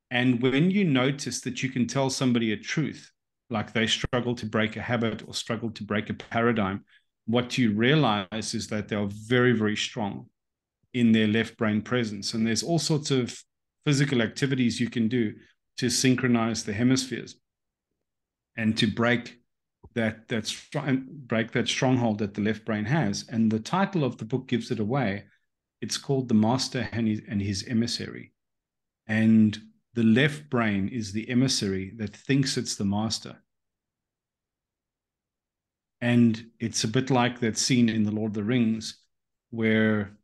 And when you notice that you can tell somebody a truth, like they struggle to break a habit or struggle to break a paradigm, what you realize is that they are very, very strong in their left brain presence. And there's all sorts of physical activities you can do to synchronize the hemispheres and to break that stronghold that the left brain has. And the title of the book gives it away. It's called The Master and His Emissary. And the left brain is the emissary that thinks it's the master. And it's a bit like that scene in The Lord of the Rings where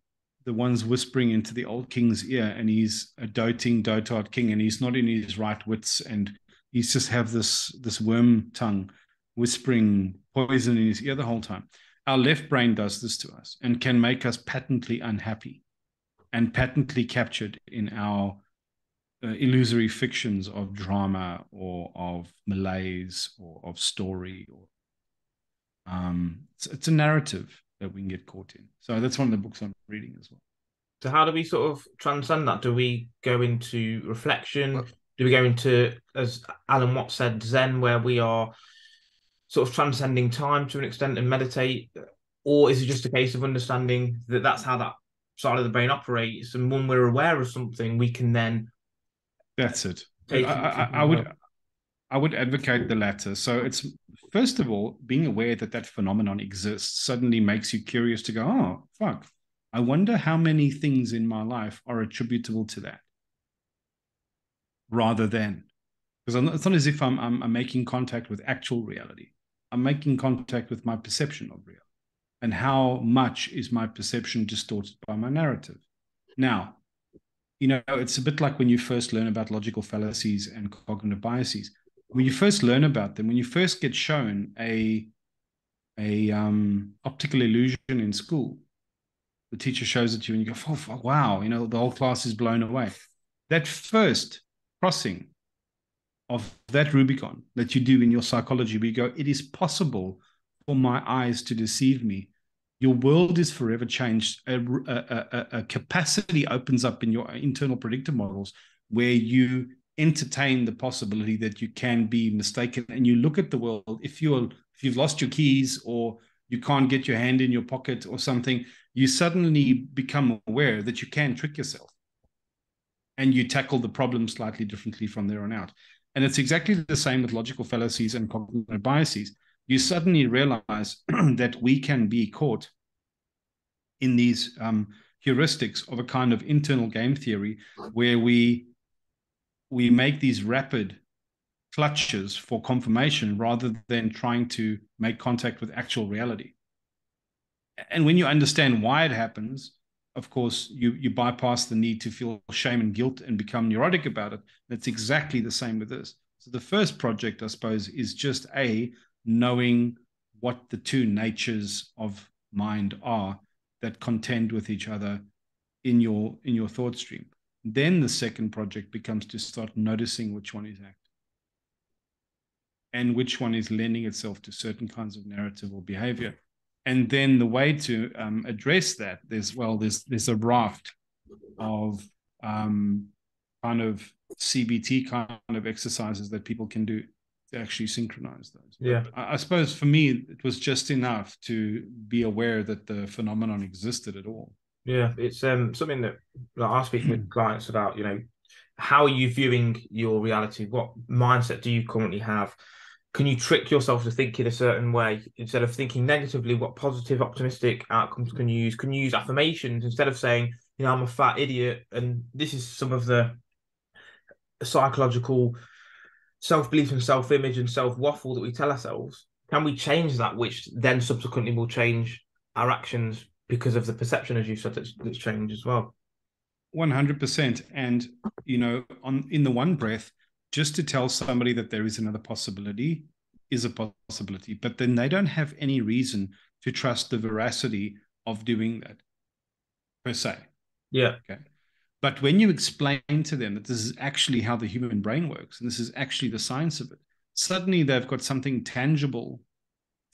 the one's whispering into the old king's ear, and he's a doting, dotard king, and he's not in his right wits, and he's just have this worm tongue whispering poison in his ear the whole time. Our left brain does this to us and can make us patently unhappy and patently captured in our illusory fictions of drama or of malaise or of story. Or it's a narrative that we can get caught in. So that's one of the books I'm reading as well. So how do we sort of transcend that? Do we go into reflection? Well, Do we go into, as Alan Watts said, Zen, where we are sort of transcending time to an extent and meditate? Or is it just a case of understanding that that's how that side of the brain operates, and when we're aware of something, we can then That's it. take I would advocate the latter. So it's first of all, being aware that that phenomenon exists suddenly makes you curious to go, oh, fuck, I wonder how many things in my life are attributable to that, rather than, because it's not as if I'm making contact with actual reality. I'm making contact with my perception of reality. And how much is my perception distorted by my narrative? Now, it's a bit like when you first learn about logical fallacies and cognitive biases. When you first learn about them, when you first get shown a optical illusion in school, the teacher shows it to you and you go, oh, wow, the whole class is blown away. That first crossing of that Rubicon that you do in your psychology, where you go, it is possible for my eyes to deceive me. Your world is forever changed. A capacity opens up in your internal predictive models where you entertain the possibility that you can be mistaken, and you look at the world. If you've lost your keys, or you can't get your hand in your pocket or something, you suddenly become aware that you can trick yourself, and you tackle the problem slightly differently from there on out. And it's exactly the same with logical fallacies and cognitive biases. You suddenly realize that we can be caught in these heuristics of a kind of internal game theory where we make these rapid clutches for confirmation rather than trying to make contact with actual reality. And when you understand why it happens, of course, you bypass the need to feel shame and guilt and become neurotic about it. That's exactly the same with this. So the first project, I suppose, is just knowing what the two natures of mind are that contend with each other in your thought stream. Then the second project becomes to start noticing which one is active and which one is lending itself to certain kinds of narrative or behavior. And then the way to address that, there's a raft of kind of CBT kind of exercises that people can do to actually synchronize those. Yeah. But I suppose for me, it was just enough to be aware that the phenomenon existed at all. Yeah, it's something that I speak with clients about, how are you viewing your reality? What mindset do you currently have? Can you trick yourself to think in a certain way instead of thinking negatively? What positive, optimistic outcomes can you use? Can you use affirmations instead of saying, I'm a fat idiot? And this is some of the psychological self-belief and self-image and self-waffle that we tell ourselves. Can we change that, which then subsequently will change our actions because of the perception, as you said, that's changed as well? 100%. And, in the one breath, just to tell somebody that there is another possibility is a possibility, but then they don't have any reason to trust the veracity of doing that per se. Yeah. Okay. But when you explain to them that this is actually how the human brain works, and this is actually the science of it, suddenly they've got something tangible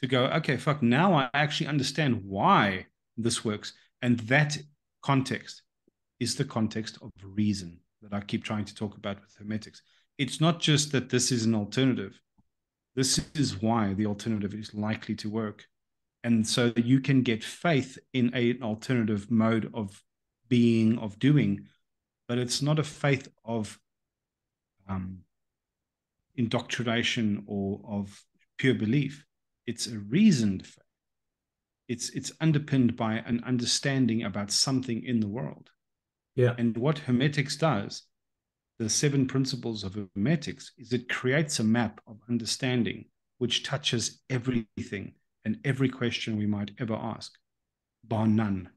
to go, okay, fuck, now I actually understand why this works. And that context is the context of reason that I keep trying to talk about with Hermetics. It's not just that this is an alternative. This is why the alternative is likely to work. And so you can get faith in an alternative mode of being, of doing, but it's not a faith of indoctrination or of pure belief. It's a reasoned faith. It's underpinned by an understanding about something in the world. Yeah. And what Hermetics does, the 7 principles of Hermetics, is it creates a map of understanding which touches everything and every question we might ever ask, bar none.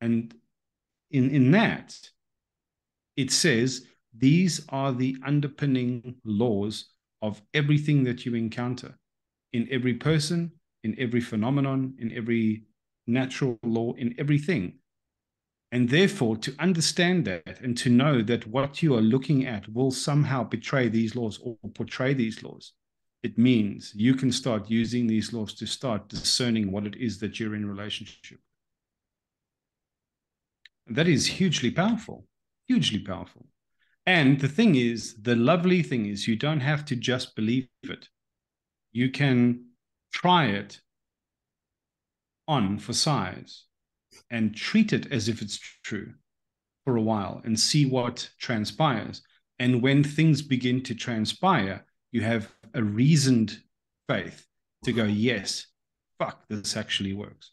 And in that, it says these are the underpinning laws of everything that you encounter in every person, in every phenomenon, in every natural law, in everything. And therefore, to understand that and to know that what you are looking at will somehow betray these laws or portray these laws, it means you can start using these laws to start discerning what it is that you're in relationship. And that is hugely powerful, hugely powerful. And the lovely thing is, you don't have to just believe it. You can try it on for size and treat it as if it's true for a while and see what transpires. And when things begin to transpire, you have a reasoned faith to go, yes, fuck, this actually works.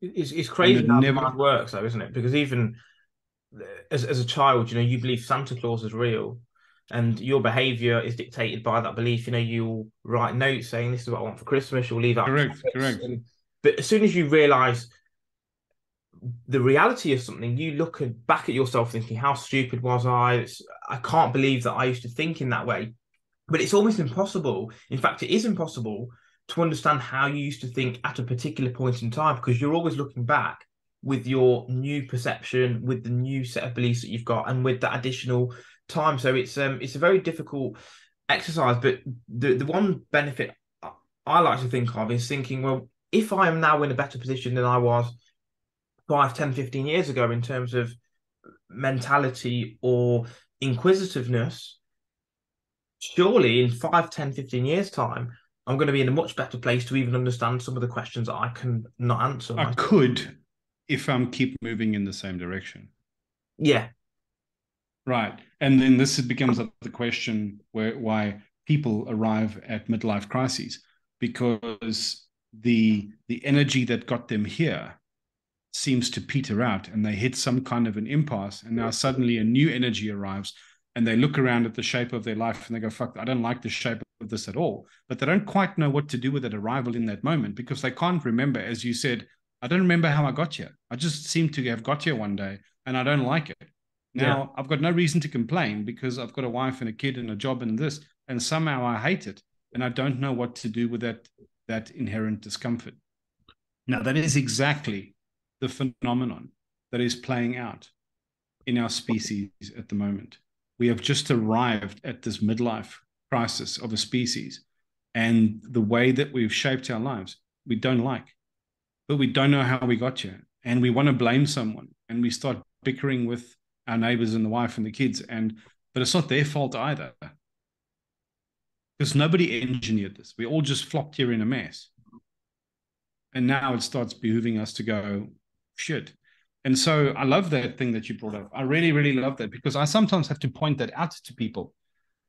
It's And crazy it how the never, mind works, though, isn't it? Because even as a child, you believe Santa Claus is real, and your behavior is dictated by that belief. You'll write notes saying this is what I want for Christmas. You'll leave out correct, chocolates, correct. but as soon as you realize the reality of something, you look back at yourself thinking, "How stupid was I? I can't believe that I used to think in that way." But it's almost impossible. In fact, it is impossible to understand how you used to think at a particular point in time because you're always looking back with your new perception, with the new set of beliefs that you've got, and with that additional time. So it's a very difficult exercise. But the one benefit I like to think of is thinking, well, if I am now in a better position than I was 5, 10, 15 years ago in terms of mentality or inquisitiveness, surely in 5, 10, 15 years' time, I'm going to be in a much better place to even understand some of the questions that I can not answer I myself. could if I'm keep moving in the same direction. Yeah, Right. And then this becomes the question why people arrive at midlife crises, because the energy that got them here seems to peter out and they hit some kind of an impasse. And now suddenly a new energy arrives and they look around at the shape of their life and they go, fuck, I don't like the shape of this at all. But they don't quite know what to do with that arrival in that moment because they can't remember, as you said, I don't remember how I got here. I just seem to have got here one day and I don't like it. yeah, Now, I've got no reason to complain because I've got a wife and a kid and a job and this, and somehow I hate it. And I don't know what to do with that inherent discomfort. Now, that is exactly the phenomenon that is playing out in our species at the moment. We have just arrived at this midlife crisis of a species, and the way that we've shaped our lives, we don't like, but we don't know how we got here. And we want to blame someone, and we start bickering with our neighbors and the wife and the kids, but it's not their fault either because nobody engineered this. We all just flopped here in a mess. And now it starts behooving us to go, shit. And so I love that thing that you brought up. I really, really love that because I sometimes have to point that out to people.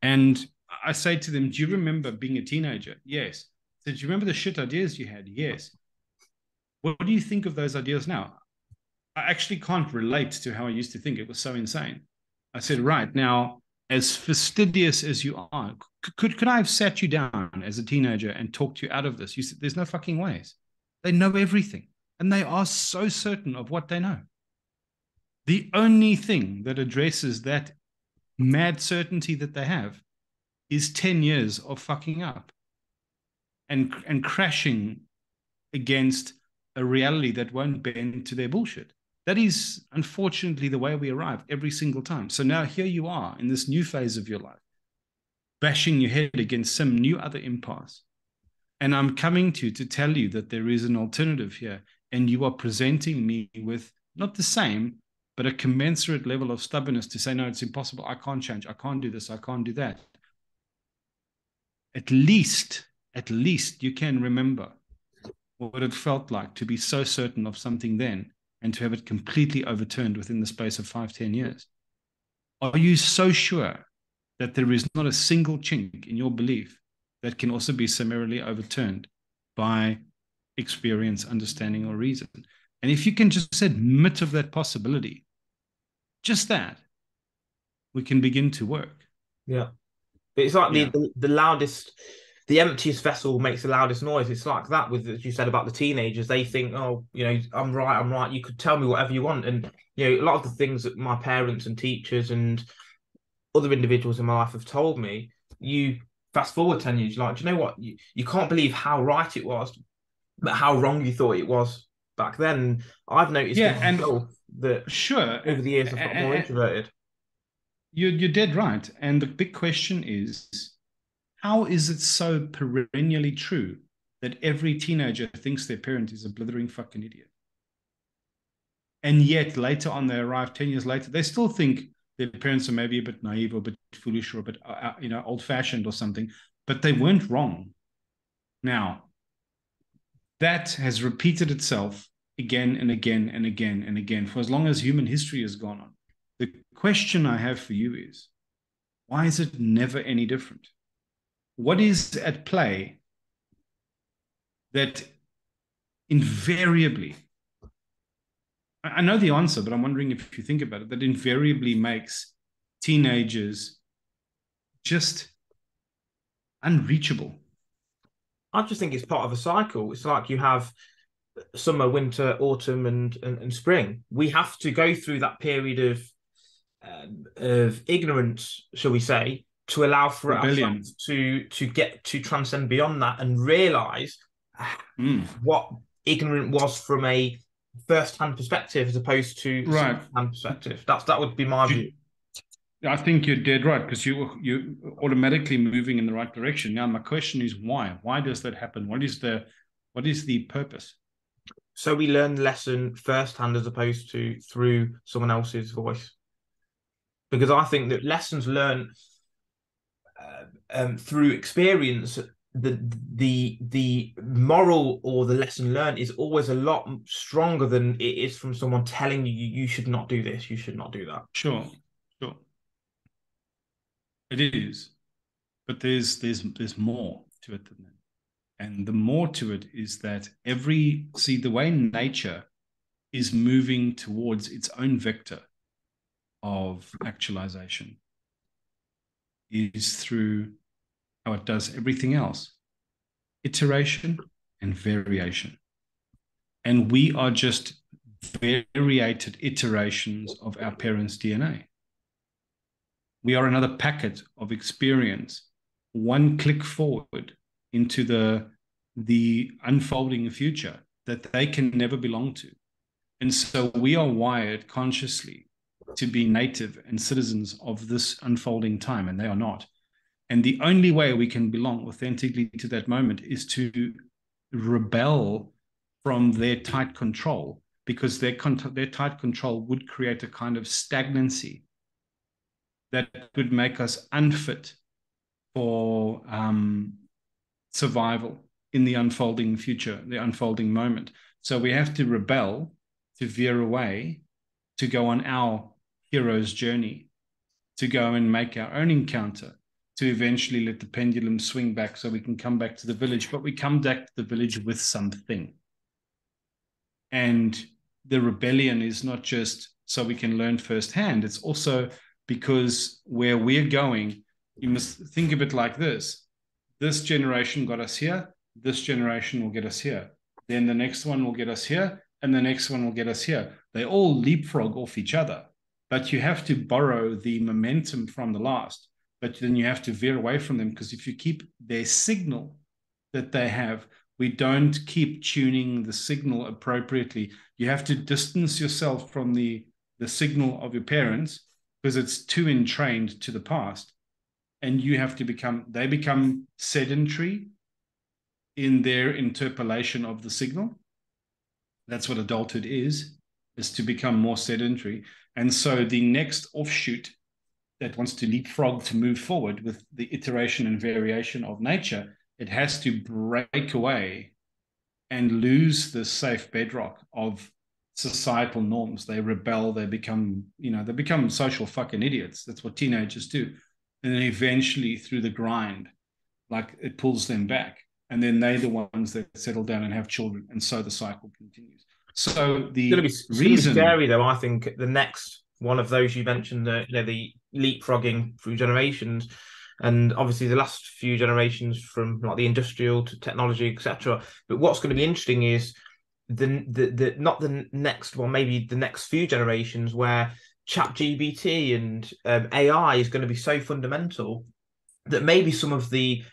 And I say to them, do you remember being a teenager? Yes. I said, do you remember the shit ideas you had? Yes. What do you think of those ideas now? I actually can't relate to how I used to think. It was so insane. I said, right now, as fastidious as you are, could I have sat you down as a teenager and talked you out of this? You said, there's no fucking ways. They know everything and they are so certain of what they know. The only thing that addresses that mad certainty that they have is 10 years of fucking up and crashing against a reality that won't bend to their bullshit. That is unfortunately the way we arrive every single time. So now here you are in this new phase of your life, bashing your head against some new other impasse. And I'm coming to tell you that there is an alternative here. And you are presenting me with not the same, but a commensurate level of stubbornness to say, no, it's impossible. I can't change. I can't do this. I can't do that. At least you can remember what it felt like to be so certain of something then and to have it completely overturned within the space of 5, 10 years. Are you so sure that there is not a single chink in your belief that can also be summarily overturned by experience, understanding, or reason? And if you can just admit of that possibility, just that, we can begin to work. yeah. But it's like Yeah. the loudest, the emptiest vessel makes the loudest noise. It's like that with, as you said about the teenagers. They think, oh, I'm right, I'm right. You could tell me whatever you want. And, a lot of the things that my parents and teachers and other individuals in my life have told me, you fast forward 10 years, you're like, do you know what? You can't believe how right it was, but how wrong you thought it was back then. I've noticed in Yeah. And myself that sure. over the years I've got more introverted. You're dead right. And the big question is, how is it so perennially true that every teenager thinks their parent is a blithering fucking idiot? And yet later on, they arrive 10 years later, they still think their parents are maybe a bit naive or a bit foolish or a bit, old-fashioned or something, but they weren't wrong. Now, that has repeated itself again and again and again and again for as long as human history has gone on. The question I have for you is, why is it never any different? what is at play that invariably, I know the answer, but I'm wondering if you think about it, that invariably makes teenagers just unreachable? I just think it's part of a cycle. It's like you have summer, winter, autumn, and spring. We have to go through that period of ignorance, shall we say, to allow for Rebellion. ourselves to get to transcend beyond that and realize what ignorant was from a first-hand perspective as opposed to Right. second-hand perspective. That would be my view. I think you're dead right, because you automatically moving in the right direction. Now, my question is why? Why does that happen? What is the purpose? So we learn the lesson firsthand as opposed to through someone else's voice. Because I think that lessons learned through experience, the moral or the lesson learned is always a lot stronger than it is from someone telling you you should not do this, you should not do that. Sure. It is, but there's more to it than that. And the more to it is that the way nature is moving towards its own vector of actualization is through how it does everything else: iteration and variation. And we are just variated iterations of our parents' DNA. We are another packet of experience, one click forward into the unfolding future that they can never belong to. And so we are wired consciously to be native and citizens of this unfolding time, and they are not. And the only way we can belong authentically to that moment is to rebel from their tight control, because their tight control would create a kind of stagnancy that would make us unfit for survival in the unfolding future, the unfolding moment. So we have to rebel, to veer away, to go on our hero's journey, to go and make our own encounter, to eventually let the pendulum swing back so we can come back to the village. But we come back to the village with something. And the rebellion is not just so we can learn firsthand, it's also because where we're going, you must think of it like this. This generation got us here, this generation will get us here. Then the next one will get us here, and the next one will get us here. They all leapfrog off each other, but you have to borrow the momentum from the last, but then you have to veer away from them, because if you keep their signal that they have, we don't keep tuning the signal appropriately. You have to distance yourself from the signal of your parents, because it's too entrained to the past. And you have to they become sedentary in their interpolation of the signal. That's what adulthood is to become more sedentary. And so the next offshoot that wants to leapfrog to move forward with the iteration and variation of nature, it has to break away and lose the safe bedrock of societal norms. They rebel, they become social fucking idiots. That's what teenagers do. And then eventually through the grind, like, it pulls them back. And then they're the ones that settle down and have children. And so the cycle continues. So It's gonna be scary though. I think the next one of those you mentioned, the leapfrogging through generations, and obviously the last few generations from like the industrial to technology, etc. But what's going to be interesting is the not the next one, maybe the next few generations where ChatGPT and AI is going to be so fundamental that maybe some of the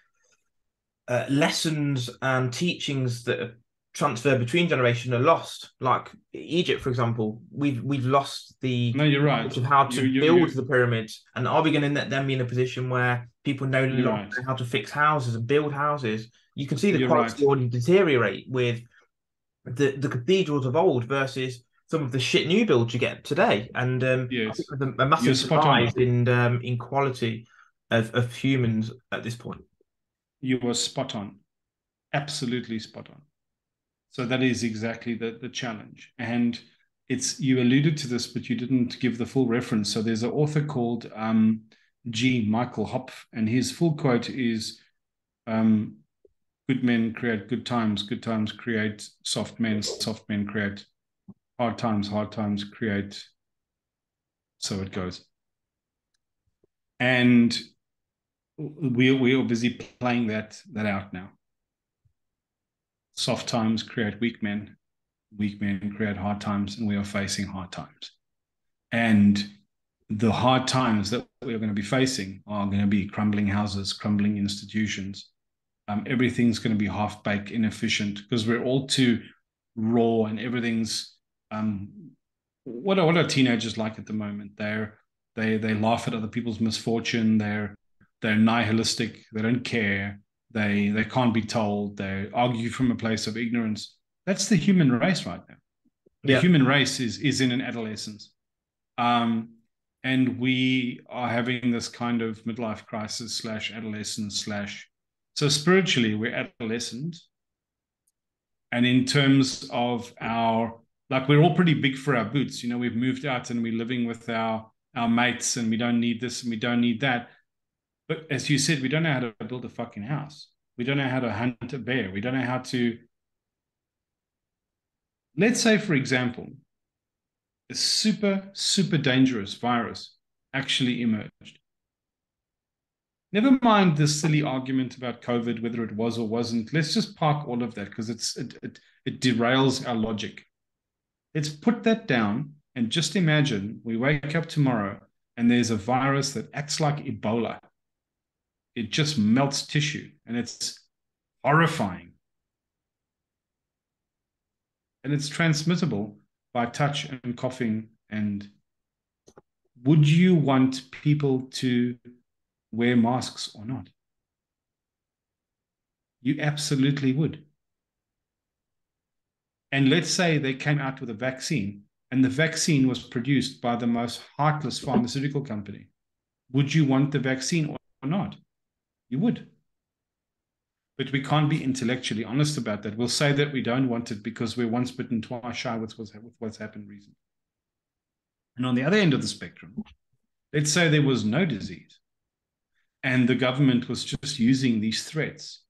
lessons and teachings that are transferred between generations are lost. Like Egypt, for example, we've lost the knowledge of how to build the pyramids. And are we going to let them be in a position where people no longer know how to fix houses and build houses? You can see the quality already deteriorate with the cathedrals of old versus some of the shit new builds you get today. And I think there's a massive rise in quality of humans at this point. You were spot on. Absolutely spot on. So that is exactly the challenge. And you alluded to this, but you didn't give the full reference. So there's an author called G. Michael Hopf, and his full quote is, Good men create good times create soft men create hard times create, so it goes. And we're busy playing that out now. Soft times create weak men create hard times, and we are facing hard times. And the hard times that we're going to be facing are going to be crumbling houses, crumbling institutions. Everything's going to be half-baked, inefficient, because we're all too raw, and everything's what are teenagers like at the moment? They laugh at other people's misfortune. They're nihilistic. They don't care. They can't be told. They argue from a place of ignorance. That's the human race right now. The human race is in an adolescence. And we are having this kind of midlife crisis / adolescence / so spiritually we're adolescent, and in terms of we're all pretty big for our boots. We've moved out and we're living with our mates, and we don't need this and we don't need that. But as you said, we don't know how to build a fucking house. We don't know how to hunt a bear. We don't know how to, let's say, for example, a super, super dangerous virus actually emerged. Never mind this silly argument about COVID, whether it was or wasn't. Let's just park all of that, because it derails our logic. Let's put that down and just imagine we wake up tomorrow and there's a virus that acts like Ebola. It just melts tissue, and it's horrifying. And it's transmittable by touch and coughing. And would you want people to wear masks or not? You absolutely would. And let's say they came out with a vaccine, and the vaccine was produced by the most heartless pharmaceutical company. Would you want the vaccine or not? You would. But we can't be intellectually honest about that. We'll say that we don't want it because we're once bitten, twice shy with what's happened recently. And on the other end of the spectrum, let's say there was no disease, and the government was just using these threats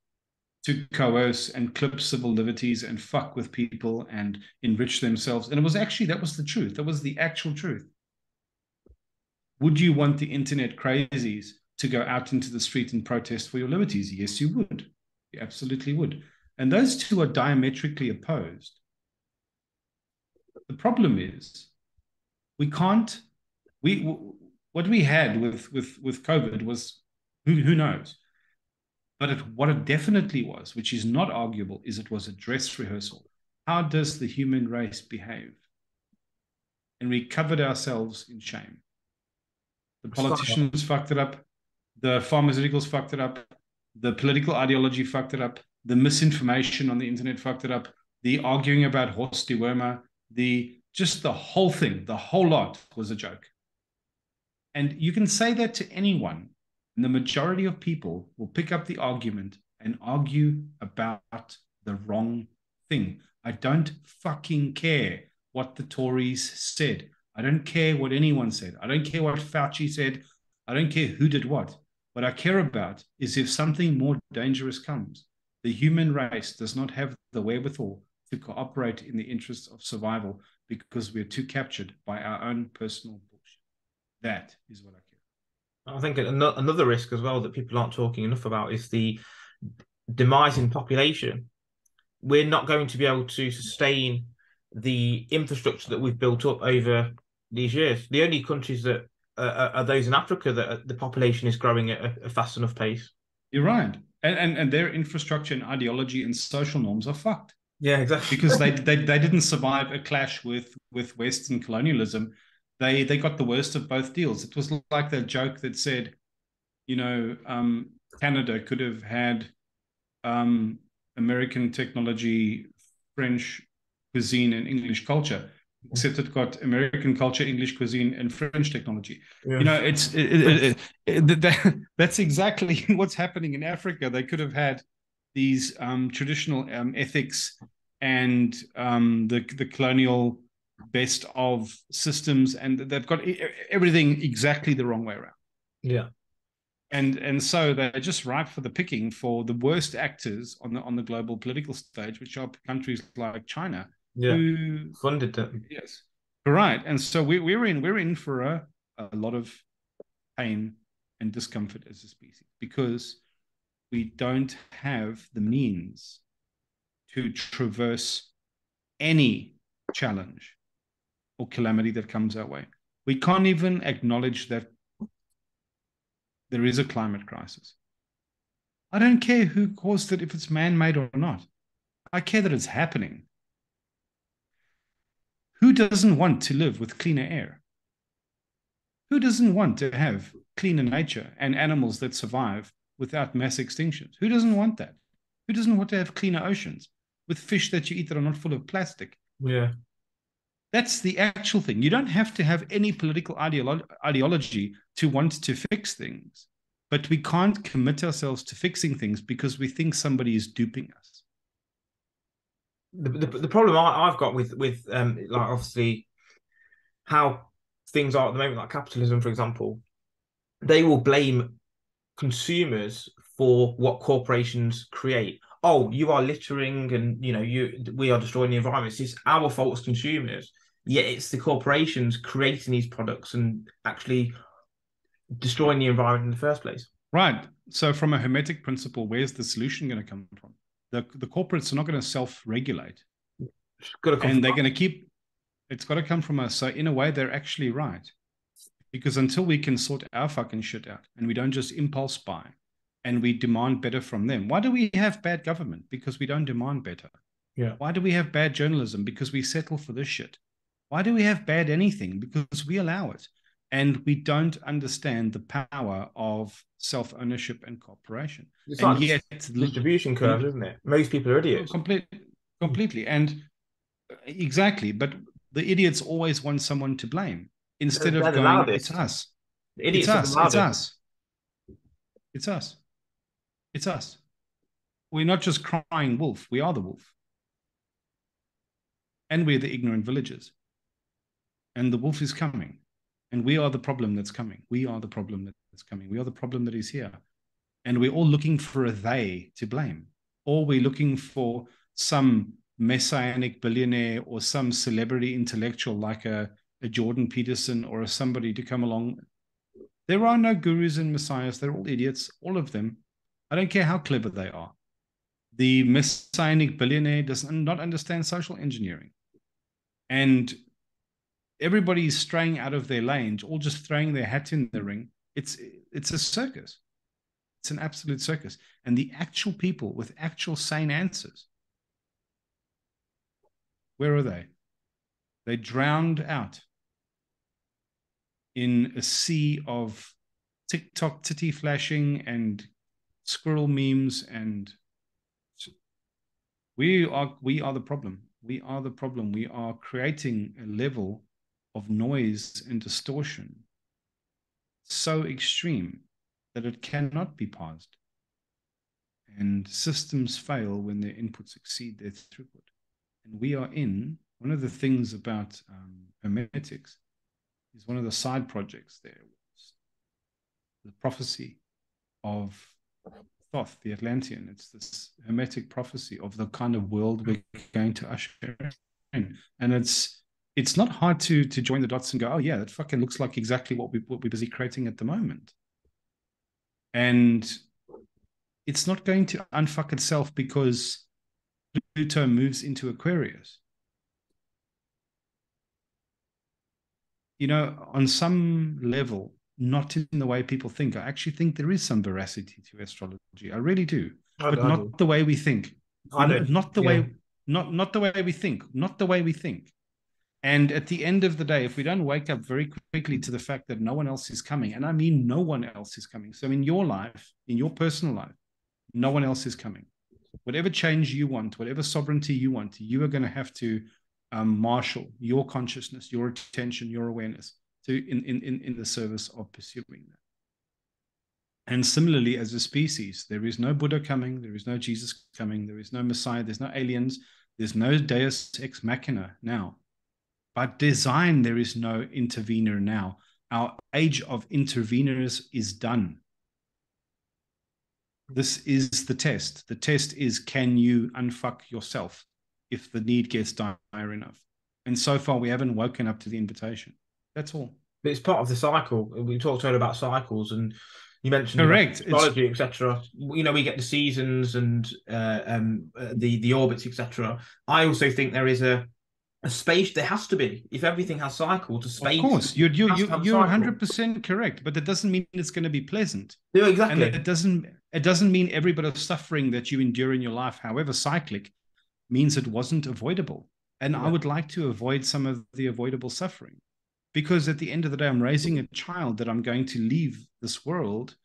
to coerce and clip civil liberties and fuck with people and enrich themselves. And that was the truth. That was the actual truth. Would you want the internet crazies to go out into the street and protest for your liberties? Yes, you would. You absolutely would. And those two are diametrically opposed. The problem is what we had with COVID was, who knows? But what it definitely was, which is not arguable, is it was a dress rehearsal. How does the human race behave? And we covered ourselves in shame. The politicians fucked it up. The pharmaceuticals fucked it up. The political ideology fucked it up. The misinformation on the internet fucked it up. The arguing about horse dewormer, just the whole thing, the whole lot was a joke. And you can say that to anyone, and the majority of people will pick up the argument and argue about the wrong thing. I don't fucking care what the Tories said. I don't care what anyone said. I don't care what Fauci said. I don't care who did what. What I care about is if something more dangerous comes, the human race does not have the wherewithal to cooperate in the interests of survival because we're too captured by our own personal bullshit. That is what I care. I think another risk as well that people aren't talking enough about is the demise in population. We're not going to be able to sustain the infrastructure that we've built up over these years. The only countries that are those in Africa that the population is growing at a fast enough pace. You're right. And their infrastructure and ideology and social norms are fucked. Yeah, exactly. Because they didn't survive a clash with Western colonialism. They got the worst of both deals. It was like that joke that said, Canada could have had American technology, French cuisine, and English culture, except it got American culture, English cuisine, and French technology. Yeah. That's exactly what's happening in Africa. They could have had these traditional ethics and the colonial best of systems, and they've got everything exactly the wrong way around. Yeah. And so they're just ripe for the picking for the worst actors on the global political stage, which are countries like China, Yeah. who Funded them. yes, right. And so we're in for a lot of pain and discomfort as a species because we don't have the means to traverse any challenge or calamity that comes our way. We can't even acknowledge that there is a climate crisis. I don't care who caused it, if it's man-made or not. I care that it's happening. Who doesn't want to live with cleaner air? Who doesn't want to have cleaner nature and animals that survive without mass extinctions? Who doesn't want that? Who doesn't want to have cleaner oceans with fish that you eat that are not full of plastic? Yeah. That's the actual thing. You don't have to have any political ideology to want to fix things, but we can't commit ourselves to fixing things because we think somebody is duping us. The problem I've got with like obviously how things are at the moment, like capitalism, for example, they will blame consumers for what corporations create. Oh, you are littering, and we are destroying the environment. It's our fault as consumers. Yet it's the corporations creating these products and actually destroying the environment in the first place. Right. So from a hermetic principle, where's the solution going to come from? The corporates are not going to self-regulate. And they're going to keep, it's got to come from us. So in a way, they're actually right. Because until we can sort our fucking shit out and we don't just impulse buy and we demand better from them. Why do we have bad government? Because we don't demand better. Yeah. Why do we have bad journalism? Because we settle for this shit. Why do we have bad anything? Because we allow it. And we don't understand the power of self-ownership and cooperation. It's and like yet distribution curves, isn't it? Most people are idiots. Completely. And exactly. But the idiots always want someone to blame instead They're of the going, loudest. it's us. The idiots are the It's loudest. us. It's us. It's us. We're not just crying wolf. We are the wolf. And we're the ignorant villagers. And the wolf is coming. And we are the problem that's coming. We are the problem that's coming. We are the problem that is here. And we're all looking for a they to blame. Or we're looking for some messianic billionaire or some celebrity intellectual like a Jordan Peterson or somebody to come along. There are no gurus and messiahs. They're all idiots, all of them. I don't care how clever they are. The messianic billionaire does not understand social engineering. And everybody's straying out of their lanes, all just throwing their hat in the ring. It's a circus. It's an absolute circus. And the actual people with actual sane answers, where are they? They drowned out in a sea of TikTok titty flashing and squirrel memes, and we are the problem. We are the problem. We are creating a level of noise and distortion so extreme that it cannot be paused. And systems fail when their inputs exceed their throughput. And we are in one of the things about hermetics is one of the side projects there was the prophecy of Thoth, the Atlantean. It's this hermetic prophecy of the kind of world we're going to usher in. And it's not hard to join the dots and go, oh yeah, that fucking looks like exactly what we're busy creating at the moment. And it's not going to unfuck itself because Pluto moves into Aquarius. On some level, not in the way people think. I actually think there is some veracity to astrology. I really do, but not the way we think. Not the way we think. Not the way we think. And at the end of the day, if we don't wake up very quickly to the fact that no one else is coming, and I mean no one else is coming. So in your life, in your personal life, no one else is coming. Whatever change you want, whatever sovereignty you want, you are going to have to marshal your consciousness, your attention, your awareness in the service of pursuing that. And similarly, as a species, there is no Buddha coming, there is no Jesus coming, there is no Messiah, there's no aliens, there's no Deus ex machina now. By design, there is no intervener now. Our age of interveners is done. This is the test. The test is, can you unfuck yourself if the need gets dire enough? And so far, we haven't woken up to the invitation. That's all. But it's part of the cycle. We talked earlier about cycles, and you mentioned about Correct. astrology, etc. You know, we get the seasons and the orbits, etc. I also think there is a space. There has to be. If everything has cycle, to Of space course, you're you has you to have a you're cycle. 100% correct, but that doesn't mean it's going to be pleasant, Yeah, and exactly. it doesn't mean every bit of suffering that you endure in your life, however cyclic, means it wasn't avoidable. And I Yeah. would like to avoid some of the avoidable suffering, because at the end of the day, I'm raising a child that I'm going to leave this world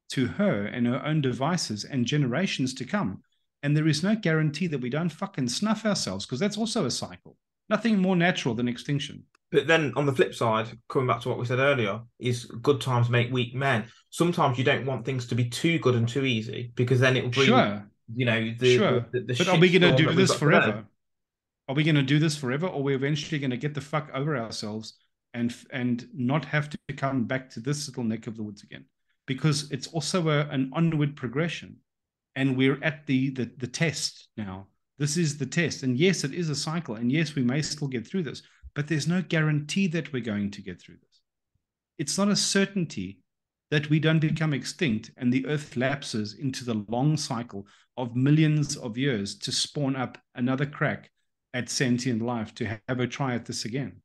to her and her own devices and generations to come. And there is no guarantee that we don't fucking snuff ourselves, because that's also a cycle. Nothing more natural than extinction. But then on the flip side, coming back to what we said earlier, is good times make weak men. Sometimes you don't want things to be too good and too easy because then it will breed, Sure, you know, sure. the But are shit we going to storm do that we've this got today. forever? Are we going to do this forever, or are we eventually going to get the fuck over ourselves and not have to come back to this little neck of the woods again? Because it's also an onward progression, and we're at the test now. This is the test, and yes, it is a cycle, and yes, we may still get through this, but there's no guarantee that we're going to get through this. It's not a certainty that we don't become extinct and the earth lapses into the long cycle of millions of years to spawn up another crack at sentient life to have a try at this again.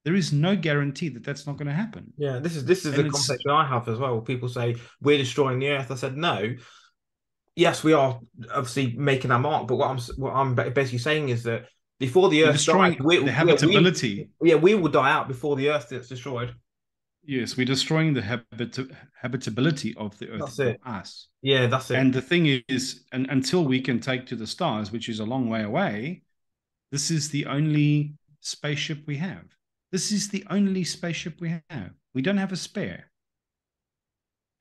There is no guarantee that that's not going to happen. Yeah, this is And the it's conversation I have as well. People say we're destroying the earth. I said no. Yes, we are obviously making our mark, but what I'm basically saying is that before the we're earth dies, destroying the habitability. we will die out before the earth gets destroyed. Yes, we're destroying the habitability of the earth That's for it. us. Yeah, that's it. And the thing is, and until we can take to the stars, which is a long way away, this is the only spaceship we have. This is the only spaceship we have. We don't have a spare.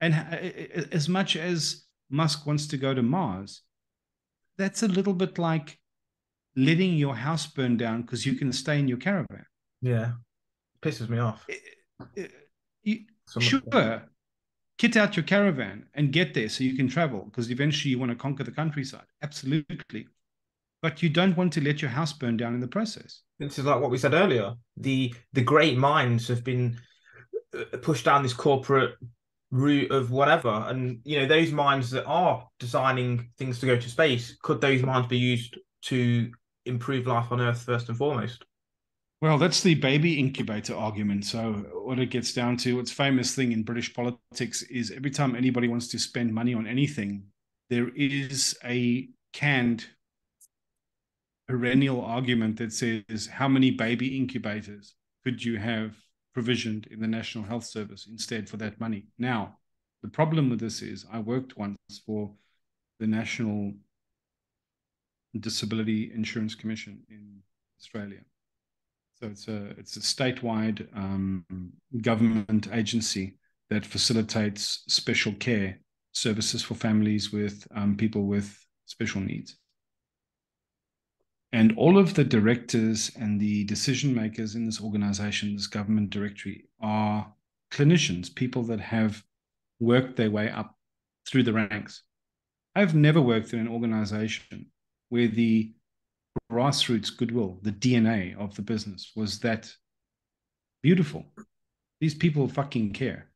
And as much as Musk wants to go to Mars, that's a little bit like letting your house burn down because you can stay in your caravan. Yeah, pisses me off. Sure, kit out your caravan and get there so you can travel, because eventually you want to conquer the countryside. Absolutely. But you don't want to let your house burn down in the process. This is like what we said earlier. The great minds have been pushed down this corporate route of whatever, and you know those minds that are designing things to go to space, could those minds be used to improve life on Earth first and foremost? Well, that's the baby incubator argument. So what it gets down to, what's famous thing in British politics is every time anybody wants to spend money on anything, there is a canned perennial argument that says, how many baby incubators could you have provisioned in the National Health Service instead for that money? Now, the problem with this is I worked once for the National Disability Insurance Commission in Australia. So it's a statewide government agency that facilitates special care services for families with people with special needs. And all of the directors and the decision makers in this organization, this government directory, are clinicians, people that have worked their way up through the ranks. I've never worked in an organization where the grassroots goodwill, the DNA of the business was that beautiful. These people fucking care.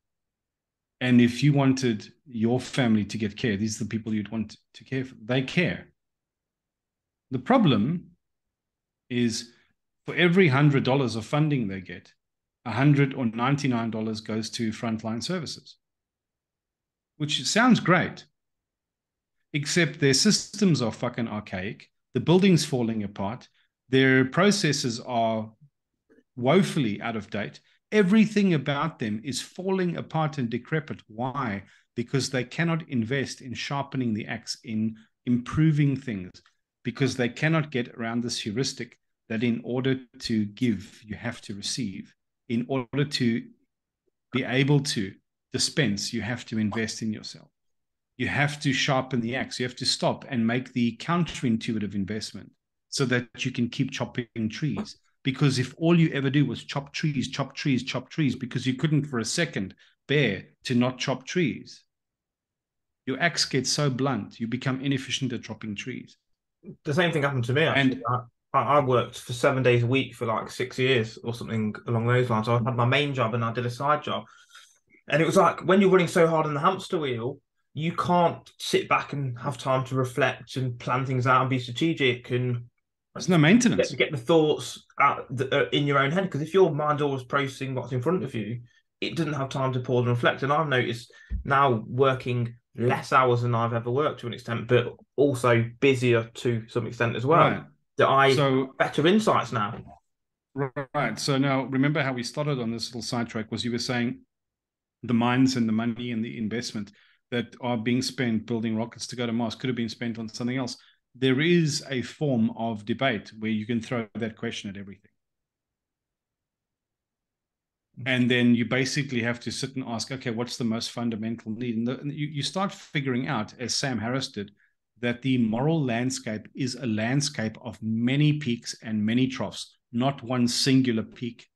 And if you wanted your family to get care, these are the people you'd want to care for. They care. The problem is for every $100 of funding they get, $100 or $99 goes to frontline services, which sounds great, except their systems are fucking archaic. The building's falling apart. Their processes are woefully out of date. Everything about them is falling apart and decrepit. Why? Because they cannot invest in sharpening the axe, in improving things, because they cannot get around this heuristic that in order to give, you have to receive. In order to be able to dispense, you have to invest in yourself. You have to sharpen the axe. You have to stop and make the counterintuitive investment so that you can keep chopping trees. Because if all you ever do was chop trees, chop trees, chop trees, because you couldn't for a second bear to not chop trees, your axe gets so blunt, you become inefficient at chopping trees. The same thing happened to me actually. And I worked for 7 days a week for like 6 years or something along those lines. I had my main job and I did a side job. And it was like when you're running so hard on the hamster wheel, you can't sit back and have time to reflect and plan things out and be strategic and there's no maintenance. get the thoughts out in your own head. Because if your mind's always processing what's in front of you, it doesn't have time to pause and reflect. And I've noticed now working less hours than I've ever worked to an extent, but also busier to some extent as well. Right. That I So better insights now. right. So now remember how we started on this little sidetrack was you were saying the mines and the money and the investment that are being spent building rockets to go to Mars could have been spent on something else. There is a form of debate where you can throw that question at everything. And then you basically have to sit and ask, okay, what's the most fundamental need? And you start figuring out, as Sam Harris did, that the moral landscape is a landscape of many peaks and many troughs, not one singular peak.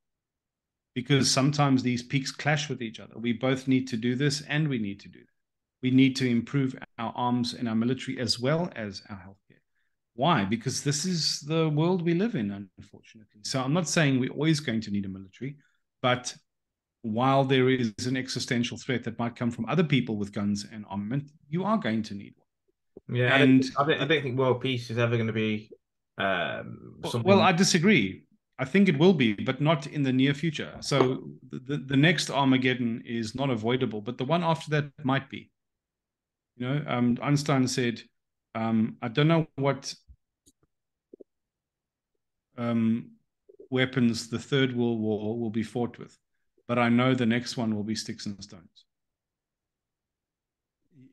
Because sometimes these peaks clash with each other. We both need to do this and we need to do that. We need to improve our arms and our military as well as our healthcare. Why? Because this is the world we live in, unfortunately. So I'm not saying we're always going to need a military, but while there is an existential threat that might come from other people with guns and armament, you are going to need one. Yeah, And I don't think world peace is ever going to be well, something. I disagree. I think it will be, but not in the near future. So the next Armageddon is not avoidable, but the one after that might be. You know, Einstein said, I don't know what weapons the Third World War will be fought with, but I know the next one will be sticks and stones.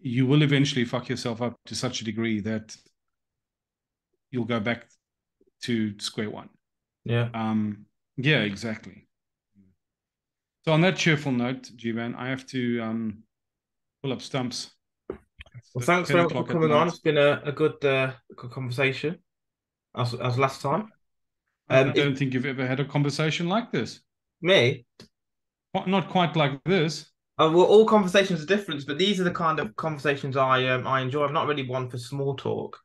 You will eventually fuck yourself up to such a degree that you'll go back to square one. Yeah. Yeah, exactly. So on that cheerful note, Jeevan, I have to pull up stumps. Well, It's thanks 10 very much for o'clock at coming on. night. It's been a good conversation as last time. I don't think you've ever had a conversation like this. Me? Not quite like this. Well, all conversations are different, but these are the kind of conversations I enjoy. I'm not really one for small talk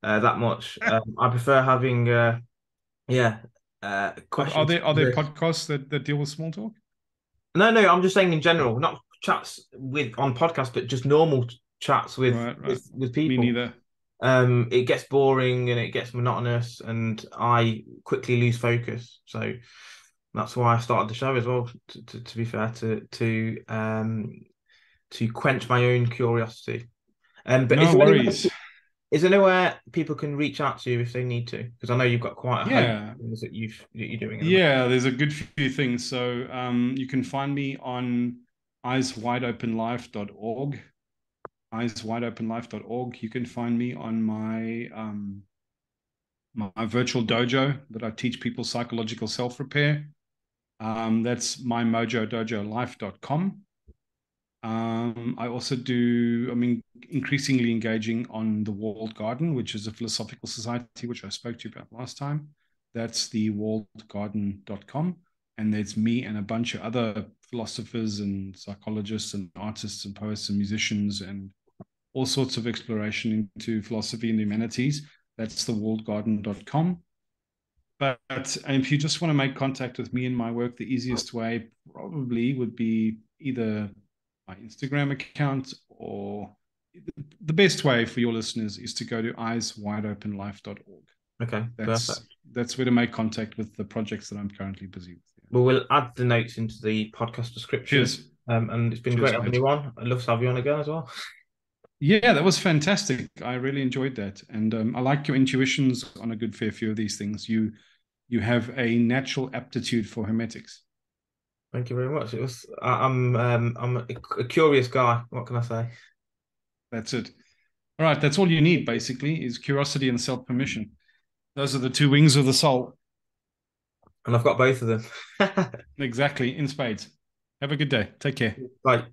that much. I prefer having yeah Are questions. there podcasts that deal with small talk? No, I'm just saying in general, not chats with on podcasts, but just normal chats Right. with Me people. neither. It gets boring and it gets monotonous, and I quickly lose focus. So that's why I started the show as well. To be fair, to quench my own curiosity. But No worries. is there anywhere people can reach out to you if they need to? Because I know you've got quite a host Yeah. of things that you're doing at the moment. Yeah, there's a good few things. So you can find me on eyeswideopenlife.org. eyeswideopenlife.org. You can find me on my virtual dojo that I teach people psychological self-repair. That's mymojodojolife.com. I also increasingly engaging on the Walled Garden, which is a philosophical society, which I spoke to you about last time. That's the walledgarden.com. And there's me and a bunch of other philosophers and psychologists and artists and poets and musicians and all sorts of exploration into philosophy and the humanities. That's the walledgarden.com. But if you just want to make contact with me and my work, the easiest way probably would be either my Instagram account, or the best way for your listeners is to go to eyeswideopenlife.org. Okay, perfect. That's where to make contact with the projects that I'm currently busy with. Yeah. Well, we'll add the notes into the podcast description. Cheers. And it's been Cheers, great having mate. you on. I'd love to have you on again as well. Yeah, that was fantastic. I really enjoyed that. And I like your intuitions on a good fair few of these things. You have a natural aptitude for hermetics. Thank you very much. I'm a curious guy. What can I say? That's it. All right, that's all you need basically is curiosity and self-permission. Those are the two wings of the soul. And I've got both of them. Exactly, in spades. Have a good day. Take care. Bye.